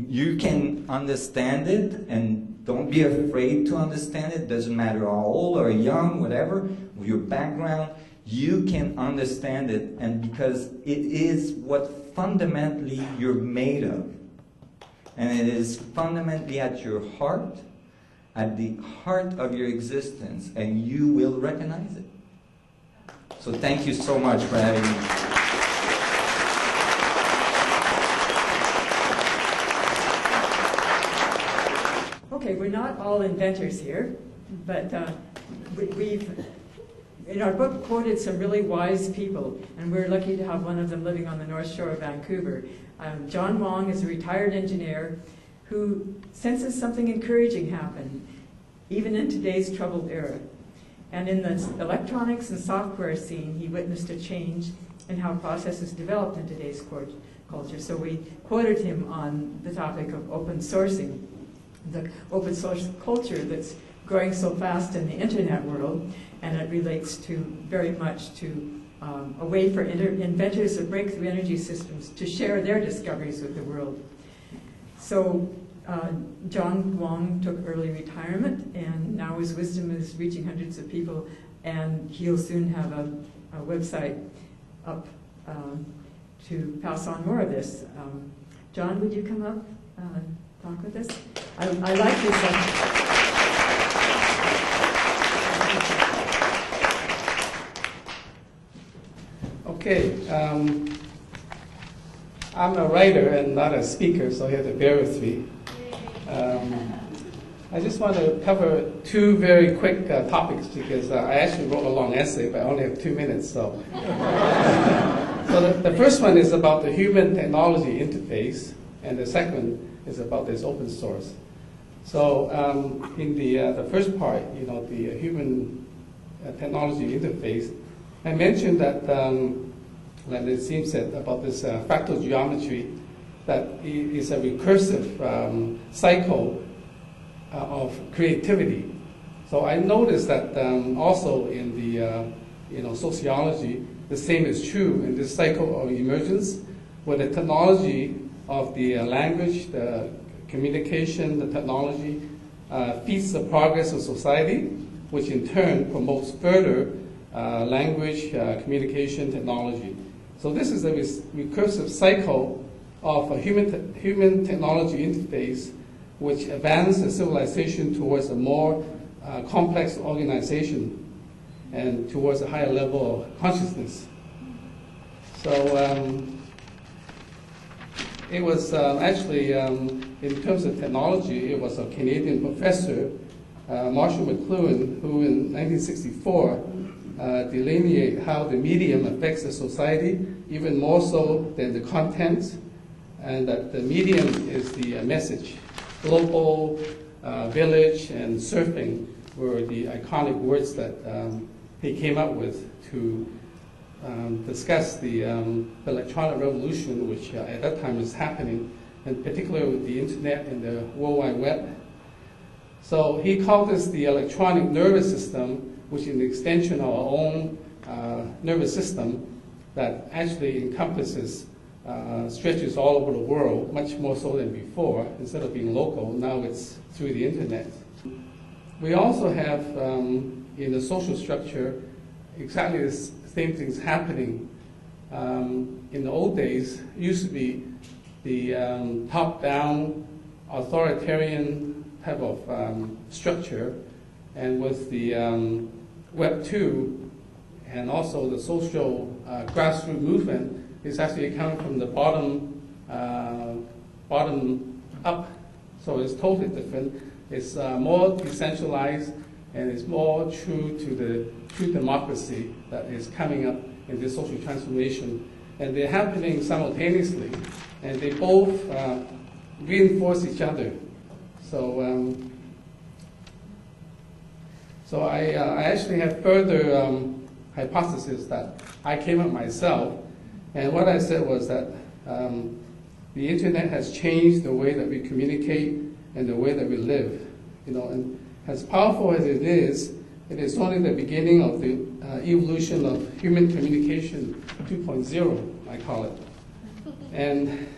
you can understand it, and don't be afraid to understand it. Doesn't matter how old or young, whatever, your background, you can understand it, and because it is what fundamentally you're made of. And it is fundamentally at your heart, at the heart of your existence, and you will recognize it. So thank you so much for having me. Okay, we're not all inventors here, but we've, in our book, quoted some really wise people, and we're lucky to have one of them living on the North Shore of Vancouver. John Wong is a retired engineer who senses something encouraging happen, even in today's troubled era. And in the electronics and software scene, he witnessed a change in how processes developed in today's culture. So we quoted him on the topic of open sourcing, the open source culture that's growing so fast in the internet world, and it relates to very much to a way for inventors of breakthrough energy systems to share their discoveries with the world. So John Wong took early retirement, and now his wisdom is reaching hundreds of people, and he'll soon have a website up to pass on more of this. John, would you come up, talk with us? I like this. Okay, I'm a writer and not a speaker, so you have to bear with me. I just want to cover two very quick topics, because I actually wrote a long essay, but I only have 2 minutes, so So the first one is about the human technology interface, and the second is about this open source. So in the first part, the human technology interface, I mentioned that, like Nassim said, about this fractal geometry, that is a recursive cycle of creativity. So I noticed that also in the sociology, the same is true in this cycle of emergence, where the technology of the language, the communication, the technology feeds the progress of society, which in turn promotes further language, communication, technology. So this is a recursive cycle of a human technology interface, which advances civilization towards a more complex organization and towards a higher level of consciousness. So it was actually, in terms of technology, it was a Canadian professor, Marshall McLuhan, who in 1964 delineated how the medium affects the society, even more so than the content, and that the medium is the message. Global, village, and surfing were the iconic words that he came up with to discuss the electronic revolution, which at that time was happening, and particularly with the internet and the World Wide Web. So he called this the electronic nervous system, which is an extension of our own nervous system that actually encompasses, stretches all over the world, much more so than before. Instead of being local, now it's through the internet. We also have, in the social structure, exactly the same things happening. In the old days, it used to be the top-down, authoritarian type of structure, and with the Web 2 and also the social grassroots movement, it's actually coming from the bottom up. So it's totally different. It's more decentralized, and it's more true to the true democracy that is coming up in this social transformation. And they're happening simultaneously, and they both reinforce each other. So, I actually have further hypothesis that I came up myself, and what I said was that the internet has changed the way that we communicate and the way that we live. And as powerful as it is only the beginning of the evolution of human communication 2.0, I call it. And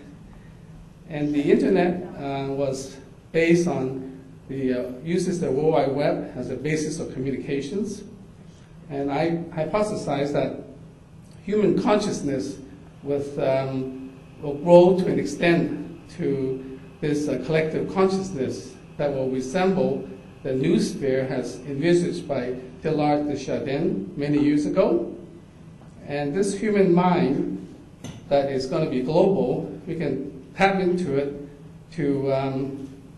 the internet was based on uses the World Wide Web as a basis of communications. And I hypothesize that human consciousness will grow to an extent to this collective consciousness that will resemble the noosphere as envisaged by Teilhard de Chardin many years ago. And this human mind that is going to be global, we can tap into it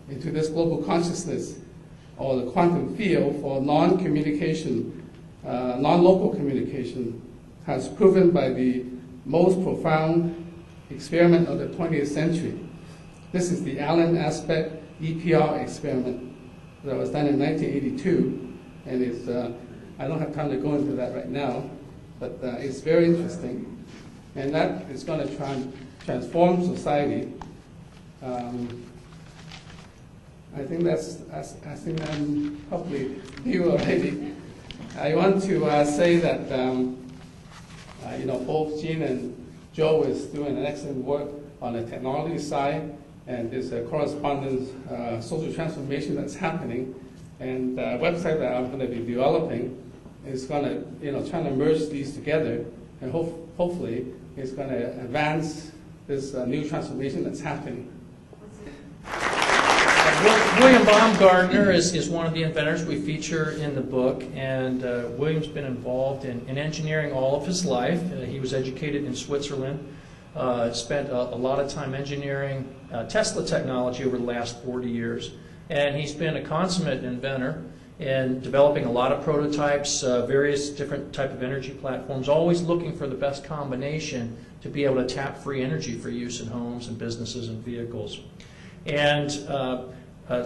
into this global consciousness, or the quantum field for non-communication, non-local communication, has proven by the most profound experiment of the 20th century. This is the Allen aspect EPR experiment that was done in 1982, and it's, I don't have time to go into that right now, but it's very interesting, and that is going to transform society. I think I think I'm probably due already. I want to say that both Jeane and Joel is doing an excellent work on the technology side, and there's a correspondence social transformation that's happening, and the website that I'm going to be developing is going to trying to merge these together, and hopefully it's going to advance this new transformation that's happening. William Baumgartner is one of the inventors we feature in the book, and William's been involved in engineering all of his life. He was educated in Switzerland, spent a lot of time engineering Tesla technology over the last 40 years, and he's been a consummate inventor. and developing a lot of prototypes, various different type of energy platforms, always looking for the best combination to be able to tap free energy for use in homes and businesses and vehicles. And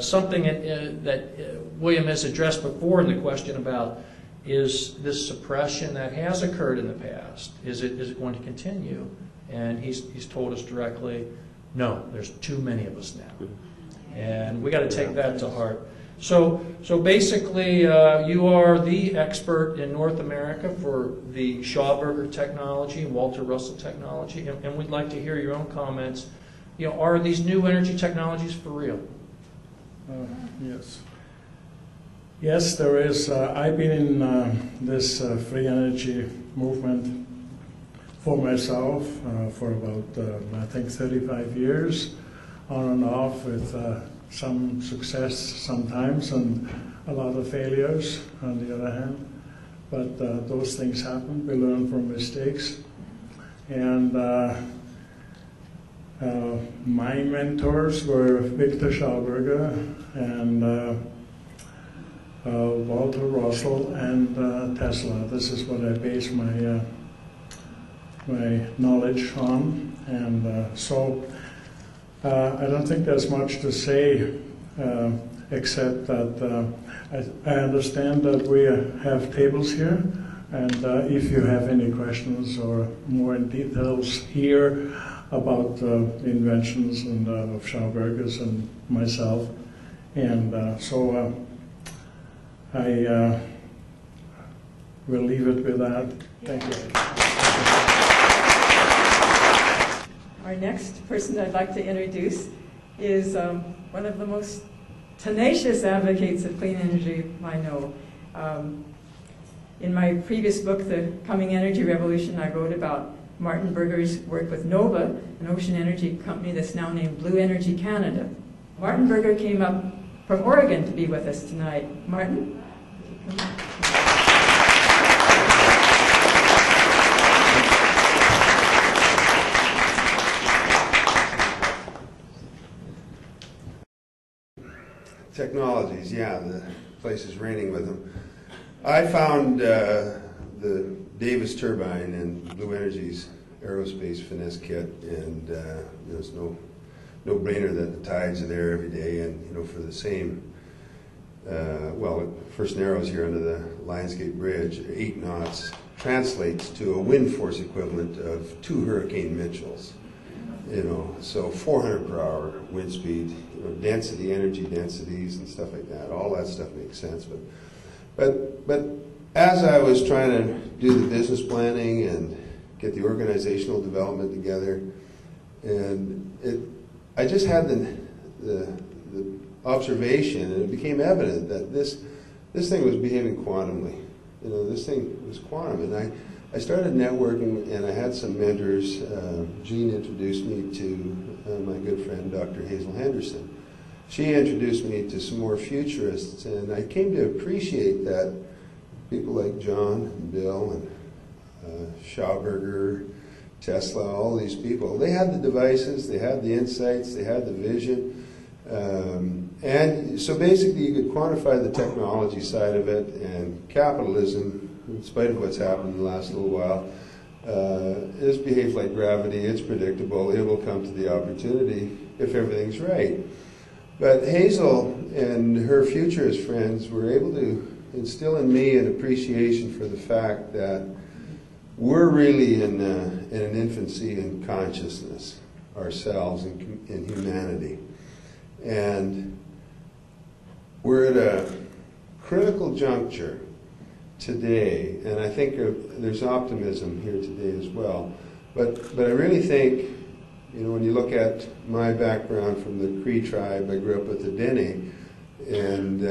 something that William has addressed before in the question about is this suppression that has occurred in the past. Is it going to continue? And he's told us directly, no, there's too many of us now. And we got to take that to heart. So basically, you are the expert in North America for the Schauberger technology, Walter Russell technology, and we'd like to hear your own comments. You know, are these new energy technologies for real? Yes. Yes, there is. I've been in this free energy movement for myself for about, I think, 35 years, on and off, with some success sometimes and a lot of failures on the other hand. But those things happen. We learn from mistakes. And my mentors were Viktor Schauberger and Walter Russell and Tesla. This is what I base my my knowledge on, and so I don't think there's much to say except that I understand that we have tables here, and if you have any questions or more in details here about inventions and of Schauberger's and myself, and so I will leave it with that. Thank you. Our next person I'd like to introduce is one of the most tenacious advocates of clean energy I know. In my previous book, The Coming Energy Revolution, I wrote about Martin Berger's work with Nova, an ocean energy company that's now named Blue Energy Canada. Martin Berger came up from Oregon to be with us tonight. Martin? Technologies, yeah, the place is raining with them. I found the Davis turbine in Blue Energy's aerospace finesse kit, and there's no brainer that the tides are there every day, and for the same, well, First Narrows here under the Lionsgate Bridge, 8 knots translates to a wind force equivalent of 2 Hurricane Mitchells. So 400 per hour wind speed, density, energy densities, and stuff like that. All that stuff makes sense. But as I was trying to do the business planning and get the organizational development together, and I just had the observation, and it became evident that this thing was behaving quantumly. This thing was quantum, and I started networking, and I had some mentors. Jeane introduced me to my good friend, Dr. Hazel Henderson. She introduced me to some more futurists, and I came to appreciate that people like John and Bill and Schauberger, Tesla, all these people, they had the devices, they had the insights, they had the vision. And so basically you could quantify the technology side of it, and capitalism, in spite of what's happened in the last little while, it's behaved like gravity, it's predictable, it will come to the opportunity if everything's right. But Hazel and her futurist friends were able to instill in me an appreciation for the fact that we're really in an infancy in consciousness ourselves, in humanity. And we're at a critical juncture today, and I think there's optimism here today as well. But I really think, when you look at my background from the Cree tribe, I grew up with the Dene, and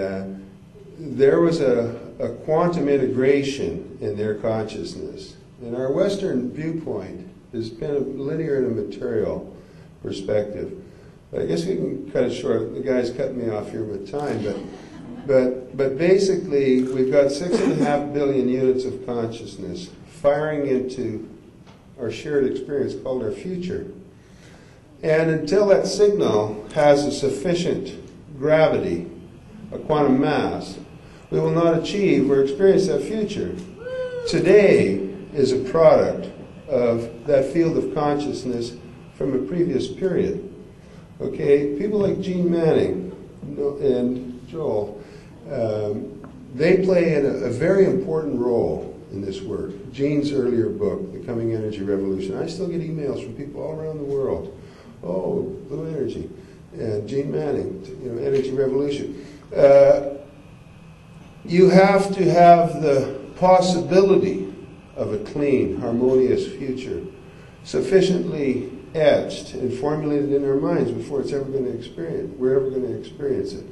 there was a quantum integration in their consciousness. And our Western viewpoint has been a linear and a material perspective. But I guess we can cut it short. The guy's cutting me off here with time, but basically we've got 6.5 billion units of consciousness firing into our shared experience called our future. And until that signal has a sufficient gravity, a quantum mass, we will not achieve or experience that future. Today is a product of that field of consciousness from a previous period. Okay, people like Jeane Manning and Joel, they play a very important role in this work. Jeane's earlier book, The Coming Energy Revolution, I still get emails from people all around the world. Oh, Blue Energy, and Jeane Manning, Energy Revolution. You have to have the possibility of a clean, harmonious future sufficiently etched and formulated in our minds before it's ever going to experience. We're ever going to experience it.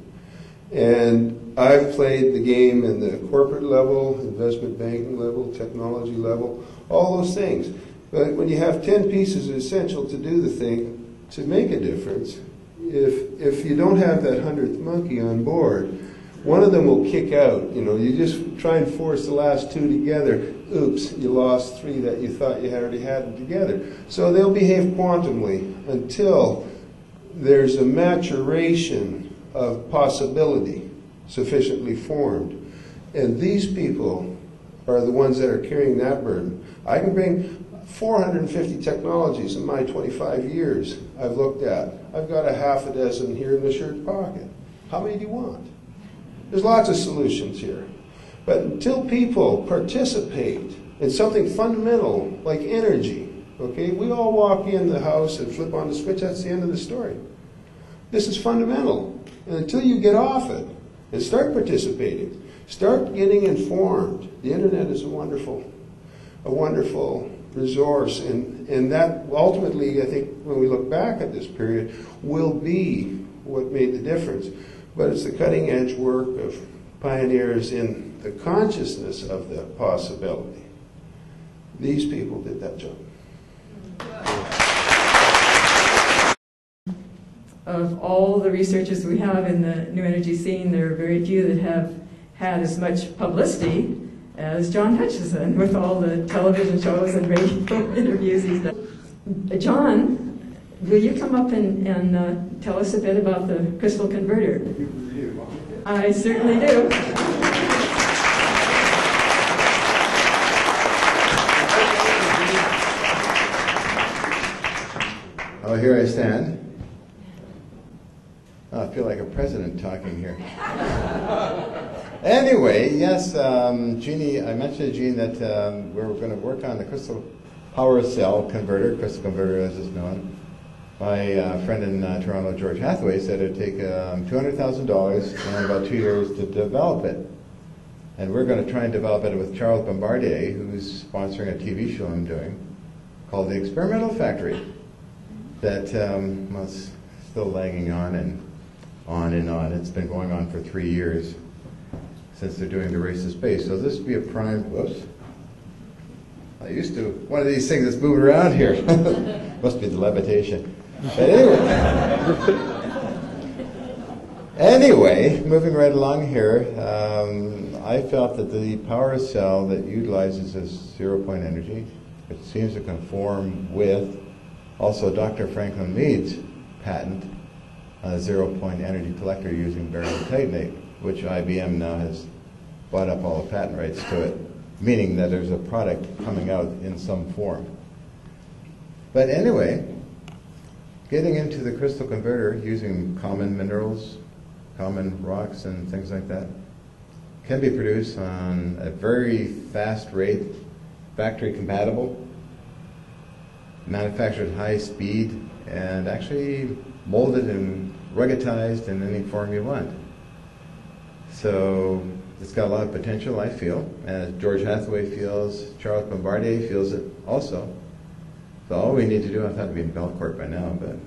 And I've played the game in the corporate level, investment banking level, technology level, all those things. But when you have 10 pieces essential to do the thing, to make a difference, if you don't have that 100th monkey on board, one of them will kick out. You just try and force the last two together. Oops, you lost three that you thought you already had them together. So they'll behave quantumly until there's a maturation of possibility sufficiently formed. And these people are the ones that are carrying that burden. I can bring 450 technologies in my 25 years I've looked at. I've got a half a dozen here in the shirt pocket. How many do you want? There's lots of solutions here. But until people participate in something fundamental like energy, okay, we all walk in the house and flip on the switch, that's the end of the story. This is fundamental. And until you get off it and start participating, start getting informed. The internet is a wonderful resource, and that ultimately, I think, when we look back at this period, will be what made the difference. But it's the cutting edge work of pioneers in the consciousness of the possibility. These people did that job. Of all the researchers we have in the new energy scene, there are very few that have had as much publicity as John Hutchison, with all the television shows and radio interviews he's done. John, will you come up and tell us a bit about the crystal converter? I certainly do. Oh, here I stand. Oh, I feel like a president talking here. Anyway, yes, Jeannie, I mentioned to Jeane that we're going to work on the crystal power cell converter, crystal converter as it's known. My friend in Toronto, George Hathaway, said it would take $200,000 and about 2 years to develop it. And we're going to try and develop it with Charles Bombardier, who's sponsoring a TV show I'm doing called The Experimental Factory, that was still lagging on and on and on. It's been going on for 3 years since they're doing the race to space. So this would be a prime, whoops. I used to, one of these things that's moving around here. Must be the levitation. But anyway, moving right along here, I felt that the power cell that utilizes this zero-point energy, it seems to conform with also Dr. Franklin Mead's patent on a zero-point energy collector using barium titanate, which IBM now has bought up all the patent rights to it, meaning that there's a product coming out in some form. But anyway, getting into the crystal converter using common minerals, common rocks and things like that, can be produced on a very fast rate, factory compatible, manufactured at high speed, and actually molded and ruggedized in any form you want. So it's got a lot of potential, I feel, as George Hathaway feels, Charles Bombardier feels it also. So all we need to do, I thought to be in Belcourt by now, but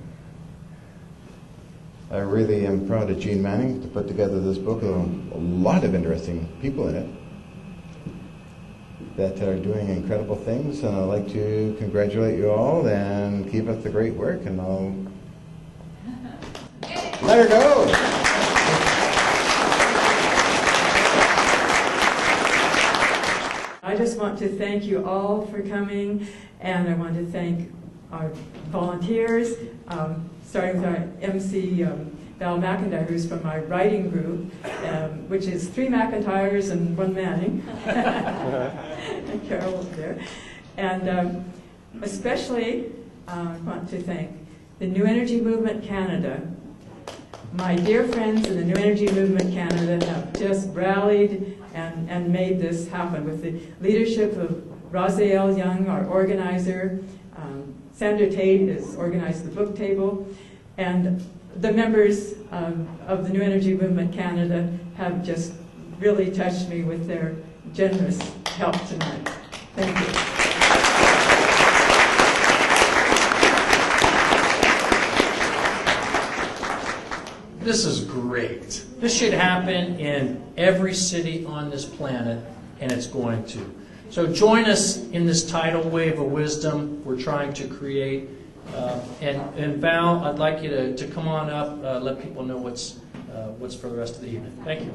I really am proud of Jeane Manning to put together this book with a lot of interesting people in it that are doing incredible things, and I'd like to congratulate you all and keep up the great work, and I'll let her go. I just want to thank you all for coming, and I want to thank our volunteers, starting with our MC, Val McIntyre, who's from my writing group. which is 3 McIntyres and 1 Manning. And Carol was there. And especially, I want to thank the New Energy Movement Canada. My dear friends in the New Energy Movement Canada have just rallied and made this happen with the leadership of Raziel Young, our organizer. Sandra Tate has organized the book table. And the members of the New Energy Movement Canada have just really touched me with their generous help tonight. Thank you. This is great. This should happen in every city on this planet, and it's going to. So join us in this tidal wave of wisdom we're trying to create. And Val, I'd like you to come on up, let people know what's for the rest of the evening. Thank you.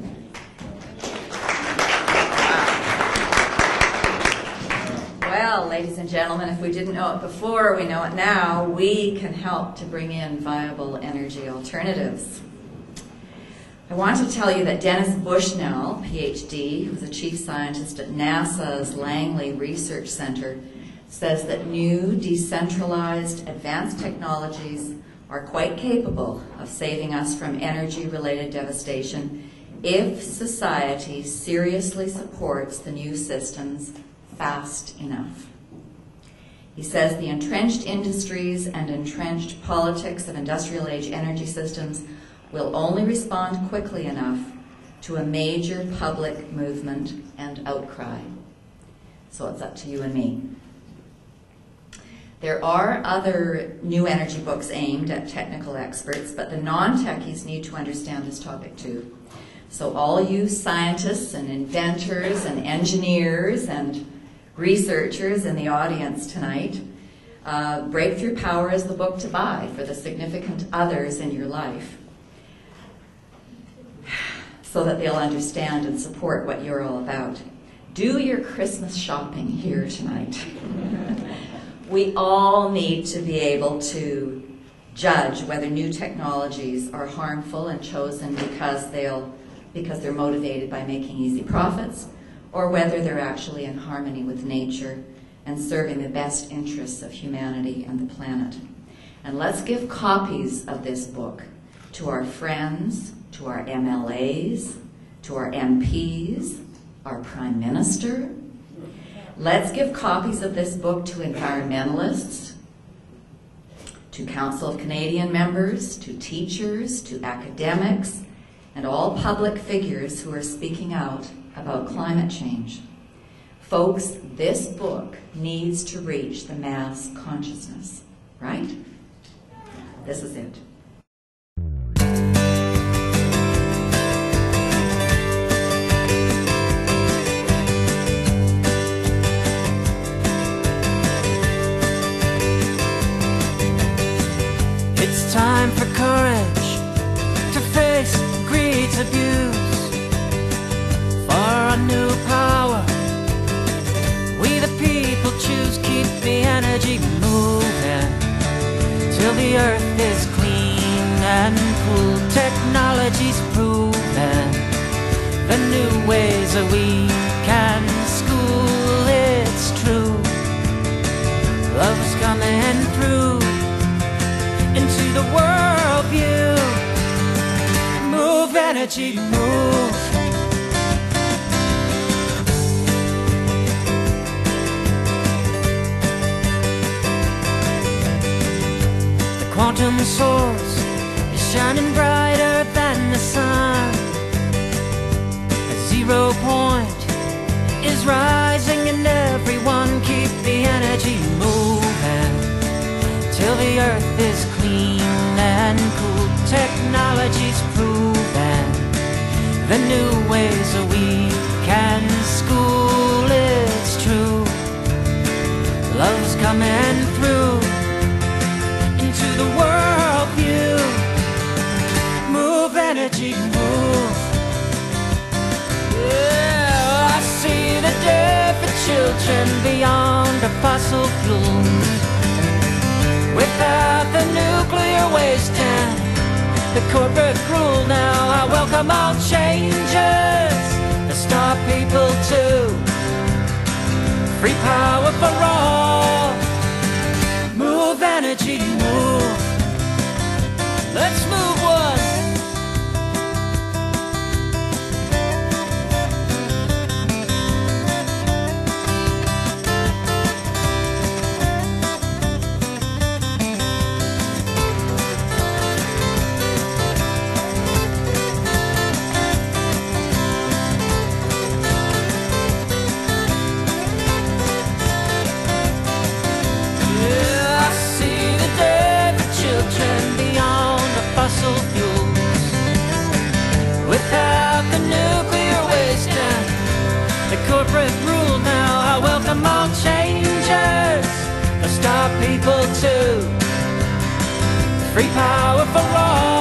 Well, ladies and gentlemen, if we didn't know it before, we know it now. We can help to bring in viable energy alternatives. I want to tell you that Dennis Bushnell, PhD, who's a chief scientist at NASA's Langley Research Center, says that new, decentralized, advanced technologies are quite capable of saving us from energy-related devastation if society seriously supports the new systems fast enough. He says the entrenched industries and entrenched politics of industrial age energy systems will only respond quickly enough to a major public movement and outcry. So it's up to you and me. There are other new energy books aimed at technical experts, but the non-techies need to understand this topic too. So all you scientists and inventors and engineers and researchers in the audience tonight, Breakthrough Power is the book to buy for the significant others in your life, so that they'll understand and support what you're all about. Do your Christmas shopping here tonight. We all need to be able to judge whether new technologies are harmful and chosen because they're motivated by making easy profits, or whether they're actually in harmony with nature and serving the best interests of humanity and the planet. And let's give copies of this book to our friends, to our MLAs, to our MPs, our Prime Minister. Let's give copies of this book to environmentalists, to Council of Canadian members, to teachers, to academics, and all public figures who are speaking out about climate change. Folks, this book needs to reach the mass consciousness, right? This is it. It's time for courage to face greed's abuse. For a new power, we the people choose. Keep the energy moving till the earth is clean and cool. Technology's proven the new ways that we can school. It's true, love's coming through into the world view. Move, energy, move. The quantum source is shining brighter than the sun. A 0 point is rising and everyone keep the energy moving till the earth is clean and cool. Technology's proven the new ways that we can school. It's true, love's coming through into the world view. Move, energy, move. Yeah, I see the day for children beyond the fossil fuels. Without the nuclear waste and the corporate rule, now I welcome all changes. people to free power for all. Move energy, move. Let's move one. Fossil fuels. Without the nuclear waste and the corporate rule, now I welcome all changes to stop people to free power for all.